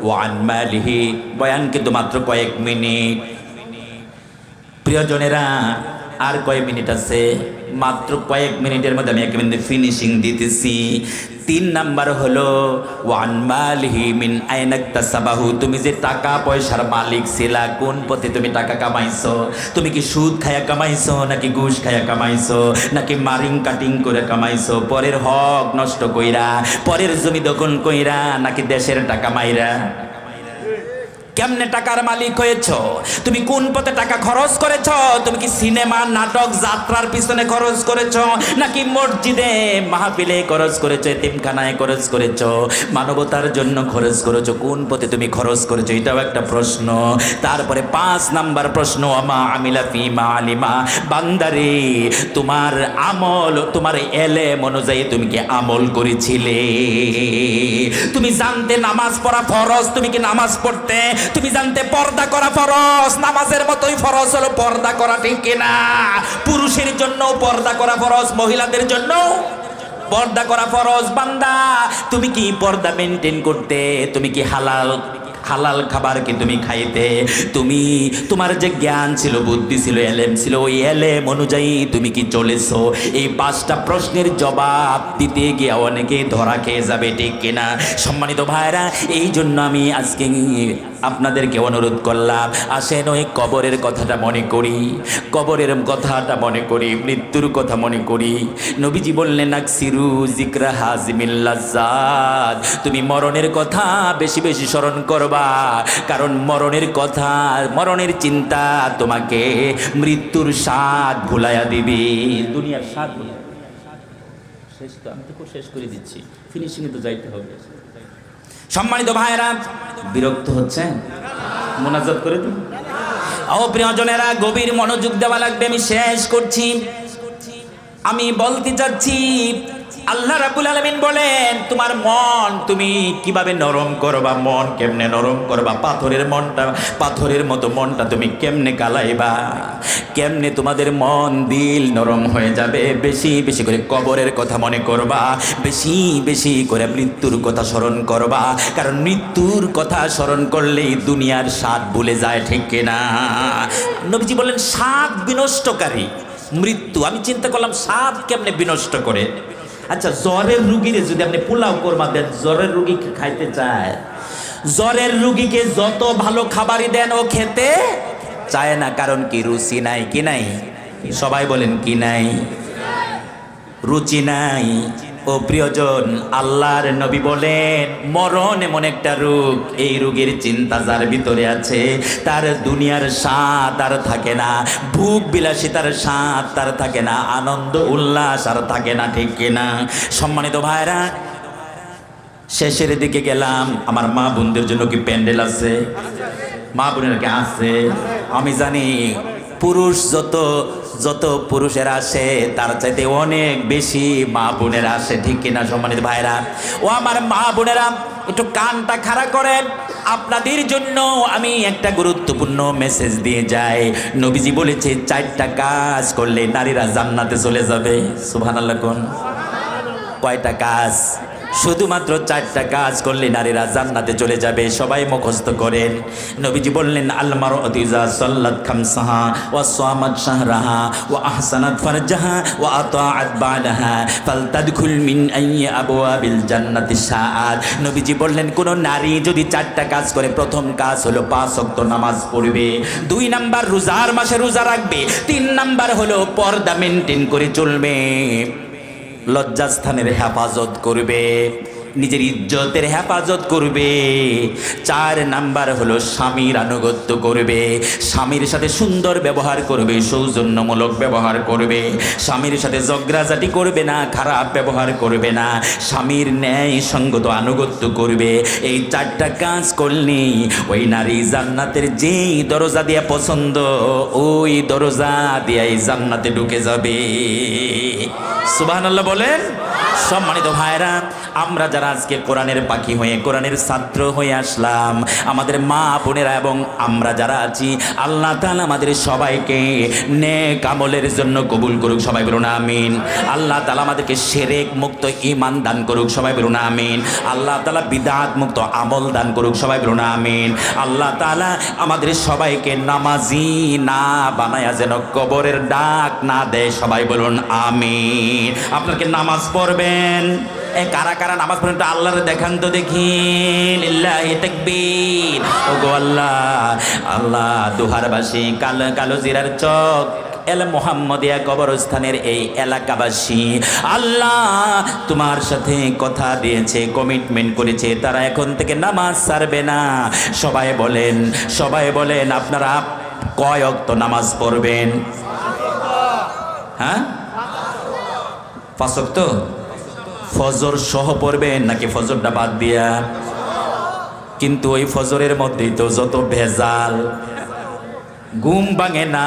ওয়ান মালিহি, বয়ান কিন্তু মাত্র কয়েক মিনিট। প্রিয়জনেরা, আর কয়েক মিনিট আছে, মাত্র কয়েক মিনিটের মধ্যে আমি একেবারে ফিনিশিং দিতেছি। 3 নাম্বার হলো ওয়ান মালিহি মিন আইনাকতাসাবাহু, তুমি যে টাকা পয়সার মালিক ছিলা, কোন পথে তুমি টাকা কামাইছো? তুমি কি সুদ খায়া কামাইছো, নাকি ঘুষ খায়া কামাইছো, নাকি মারিং কাটিং করে কামাইছো, পরের হক নষ্ট কইরা, পরের জমি দখল কইরা, নাকি দেশের টাকা মাইরা? কেমনে টাকার মালিক হয়েছো? তুমি কোন পথে টাকা খরচ করেছো? তুমি কি সিনেমা, নাটক, যাত্রার পিছনে খরচ করেছো, নাকি মসজিদে মাহফিলে খরচ করেছো, এতিমখানায় খরচ করেছো, মানবতার জন্য খরচ করেছো? কোন পথে তুমি খরচ করেছো? এটাও একটা প্রশ্ন। তারপরে 5 নাম্বার প্রশ্ন, আমা আমিলা ফিমা আলিমা, বান্দারে তোমার আমল, তোমার এলেম অনুযায়ী তুমি কি আমল করেছিলে? তুমি জানতে নামাজ পড়া ফরজ, তুমি কি নামাজ পড়তে? তুমি জানতে পর্দা করা ফরজ, নামাজের মতোই ফরজ হলো পর্দা করা, ঠিক কিনা? পুরুষের জন্য পর্দা করা ফরজ, মহিলাদের জন্য পর্দা করা ফরজ। বান্দা, তুমি কি পর্দা মেনটেন করতে? তুমি কি হালাল খাবার কি তুমি খাইতে? তুমি তোমার যে জ্ঞান ছিল, বুদ্ধি ছিল, এলেম ছিল, ওই এলেম অনুযায়ী তুমি কি চলেছো? এই 5টা প্রশ্নের জবাব দিতে গিয়ে অনেকে ধরা খেয়ে যাবে, ঠিক কিনা? সম্মানিত ভাইরা, এই জন্য আমি আজকে আপনাদেরকে অনুরোধ করলাম, আসেন ওই কবরের কথাটা মনে করি, কবরের কথাটা মনে করি, মৃত্যুর কথা মনে করি। নবীজি বললেন আকসিরু যিকরা হাজিমিল লাজ্জাত, তুমি মরণের কথা বেশি বেশি স্মরণ করবা, কারণ মরণের কথা, মরণের চিন্তা তোমাকে মৃত্যুর স্বাদ ভুলাইয়া দিবি। দুনিয়ার স্বাদ শেষ তো, আমি তো শেষ করে দিচ্ছি, ফিনিশিং এ তো যাইতে হবে। সম্মানিত ভাইরা, বিরক্ত হচ্ছেন? মোনাজাত করে দিন। ও প্রিয়জনেরা, গভীর মনোযোগ দেওয়া লাগবে, আমি শেষ করছি। আমি বলতে চাচ্ছি, আল্লাহ রাব্বুল আলামিন বলেন তোমার মন তুমি কিভাবে নরম করবা, মন কেমনে নরম করবা, পাথরের মতো মনটা তুমি কেমনে কালাইবা, কেমনে তোমাদের মন দিল নরম হয়ে যাবে। বেশি বেশি করে কবরের কথা মনে করবা, বেশি বেশি করে মৃত্যুর কথা স্মরণ করবা, কারণ মৃত্যুর কথা স্মরণ করলেই দুনিয়ার স্বাদ ভুলে যায়, ঠিক কিনা? নবীজি বলেন স্বাদ বিনষ্টকারী মৃত্যু। আমি চিন্তা করলাম স্বাদ কেমনে বিনষ্ট করে। আচ্ছা, জ্বরের রুগীরে যদি আপনি পোলাও কোরমা দেন, জ্বরের রুগী খাইতে চায়? জ্বরের রুগীকে যত ভালো খাবারই দেন ও খেতে চায় না, কারণ কি? রুচি নাই। কি নাই? সবাই বলেন কি নাই? রুচি নাই। ও প্রিয়জন, আল্লাহর নবী বলেন মরণ এমন একটা রোগ, এই রোগের চিন্তা যার ভিতরে আছে তার দুনিয়ার স্বাদ আর থাকে না, ভোগ বিলাসিতার স্বাদ তার থাকে না, আনন্দ উল্লাস আর থাকে না, ঠিক কিনা? সম্মানিত ভাইরা, শেষের দিকে গেলাম। আমার মা বোনদের জন্য কি প্যান্ডেল আছে? মা বোনের কি আছে? আমি জানি পুরুষ যত পুরুষেরা আসে তার চাইতে অনেক বেশি মা বোনেরা আসে, ঠিক কিনা? সম্মানিত ভাইরা, ও আমার মা বোনেরা, একটু কানটা খাড়া করেন। আপনাদের জন্য আমি একটা গুরুত্বপূর্ণ মেসেজ দিয়ে যাই। নবীজি বলেছে 4টা কাজ করলে নারীরা জান্নাতে চলে যাবে। সুবহানাল্লাহ কোন? কয়টা কাজ? শুধুমাত্র 4টা কাজ করলে নারীরা জান্নাতে চলে যাবে। সবাই মুখস্থ করেন। নবীজি বললেন আল মারআতু ইযা সাল্লাত খামসাহা ওয়া সামাত শাহরাহা ওয়া আহসানাত ফারজাহা ওয়া আতাআত বা'দাহা ফালতাদখুল মিন আইয়ি আবওয়াবিল জান্নাতি শাআত। নবীজি বললেন কোন নারী যদি 4টা কাজ করে, প্রথম কাজ হলো 5 ওয়াক্ত নামাজ পড়বে, 2 নাম্বার রোজার মাসে রোজা রাখবে, 3 নাম্বার হলো পর্দা মেইনটেইন করে চলবে, লজ্জাস্থানের হেফাজত করবে, নিজের ইজ্জতের হেফাজত করবে। 4 নাম্বার হলো স্বামীর আনুগত্য করবে, স্বামীর সাথে সুন্দর ব্যবহার করবে, সৌজন্যমূলক ব্যবহার করবে, স্বামীর সাথে ঝগড়াঝাটি করবে না, খারাপ ব্যবহার করবে না, স্বামীর ন্যায় সঙ্গত আনুগত্য করবে। এই 4টা কাজ করলে ওই নারী জান্নাতের যেই দরজা দিয়ে পছন্দ ওই দরজা দিয়ে জান্নাতে ঢুকে যাবে। সুবহানাল্লাহ বলেন। সম্মানিত ভাইরা, আমরা যারা আজকে কোরআনের পাখি হয়ে কোরআনের ছাত্র হয়ে আসলাম, আমাদের মা বোনেরা এবং আমরা যারা আছি, আল্লাহ তাআলা আমাদের সবাইকে নেক আমলের জন্য কবুল করুক, সবাই বলুন আমিন। আল্লাহ তাআলা আমাদেরকে শিরক মুক্ত ঈমান দান করুক, সবাই বলুন আমিন। আল্লাহ তাআলা বিদআত মুক্ত আমল দান করুক, সবাই বলুন আমিন। আল্লাহ তাআলা আমাদের সবাইকে নামাজি না বানায়া যেন কবরের ডাক না দেয়, সবাই বলুন আমিন। আপনাকে নামাজ পড়বেন, কারা কারা নামাজ পড়েন তো আল্লাহরে দেখান তো দেখি। লিল্লাহি তাকবীর। ওগো আল্লাহ, আল্লাহ দুহারবাসী, কালো জিরার চক এল মোহাম্মদিয়া কবরস্থানের এই এলাকাবাসী, আল্লাহ তোমার সাথে কথা দিয়েছে, কমিটমেন্ট করেছে, তারা এখন থেকে নামাজ ছাড়বে না। সবাই বলেন আপনারা কয় ওয়াক্ত নামাজ পড়বেন? হ্যাঁ, 5 ওয়াক্ত। ফজর সহ পড়বেন নাকি ফজরটা বাদ দিয়া? কিন্তু ওই ফজরের মধ্যেই তো যত ভেজাল, ঘুম ভাঙে না,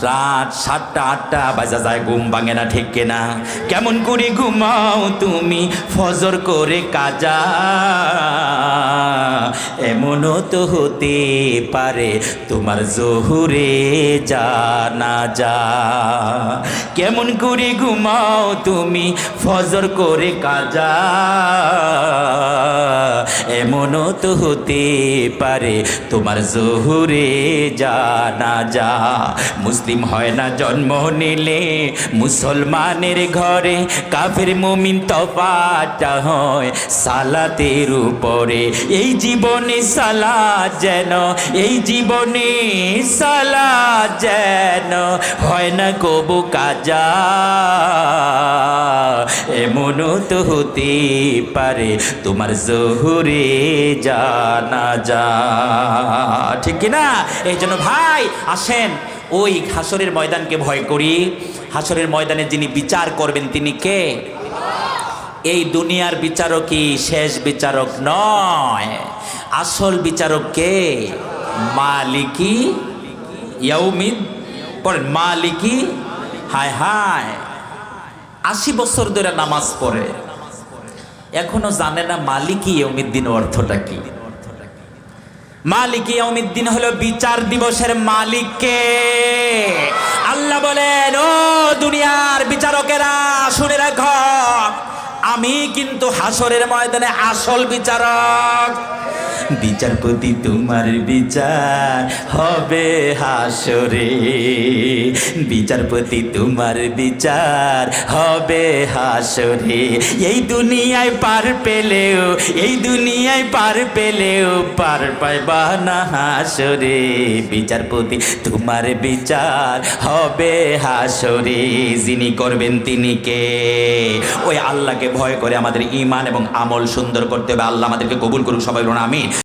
রাত 7টা 8টা বাজা যায়, ঘুম ভাঙে না, ঠিক কিনা? কেমন করে ঘুমাও তুমি ফজর করে কাজা? এমনও তো হতে পারে তোমার জোহরে জানাজা। কেমন করে ঘুমাও তুমি ফজর করে কাজা? এমনও তো হতে পারে তোমার জোহরে জানাজা। মুসলিম হয় না জন্ম নিলে মুসলমানের ঘরে, কাফের মুমিন তফাৎটা হয় সালাতের উপরে। এই জীবনে সালাত যেন, এই জীবনে সালাত যেন হয় না কবু কাজা। এমনও তো হতে পারে তোমার জোহরে জানাজা, ঠিক কিনা? এই জন্য ভাই আসেন ওই হাসরের ময়দানকে ভয় করি। হাসরের ময়দানে যিনি বিচার করবেন তিনি কে? এই দুনিয়ার বিচারকই শেষ বিচারক নয়, আসল বিচারক কে? মালিকি ইয়াউমিদ। পড়েন মালিকি। হায় হায়, 80 বছর ধরে নামাজ পড়ে, এখনো জানে না মালিকি ইয়াউমিদ্দিন অর্থটা কি। মালিক ইয়াউমিদ্দিন হলো বিচার দিবসের মালিক কে? আল্লাহ বলেন, ও দুনিয়ার বিচারকেরা শুনে রাখো, আমি কিন্তু হাসরের ময়দানে আসল বিচারক। বিচারপতি তোমার বিচার হবে হাসরে, বিচারপতি তোমার বিচার হবে হাসরে। এই দুনিয়ায় পার পেলেও, এই দুনিয়ায় পার পেলেও পার পাইবা না হাসরে। বিচারপতি তোমার বিচার হবে হাসরে। যিনি করবেন তিনি কে? ওই আল্লাহকে ভয় করে আমাদের ঈমান এবং আমল সুন্দর করতে হবে। আল্লাহ আমাদেরকে কবুল করুক, সবাই বলুন আমিন।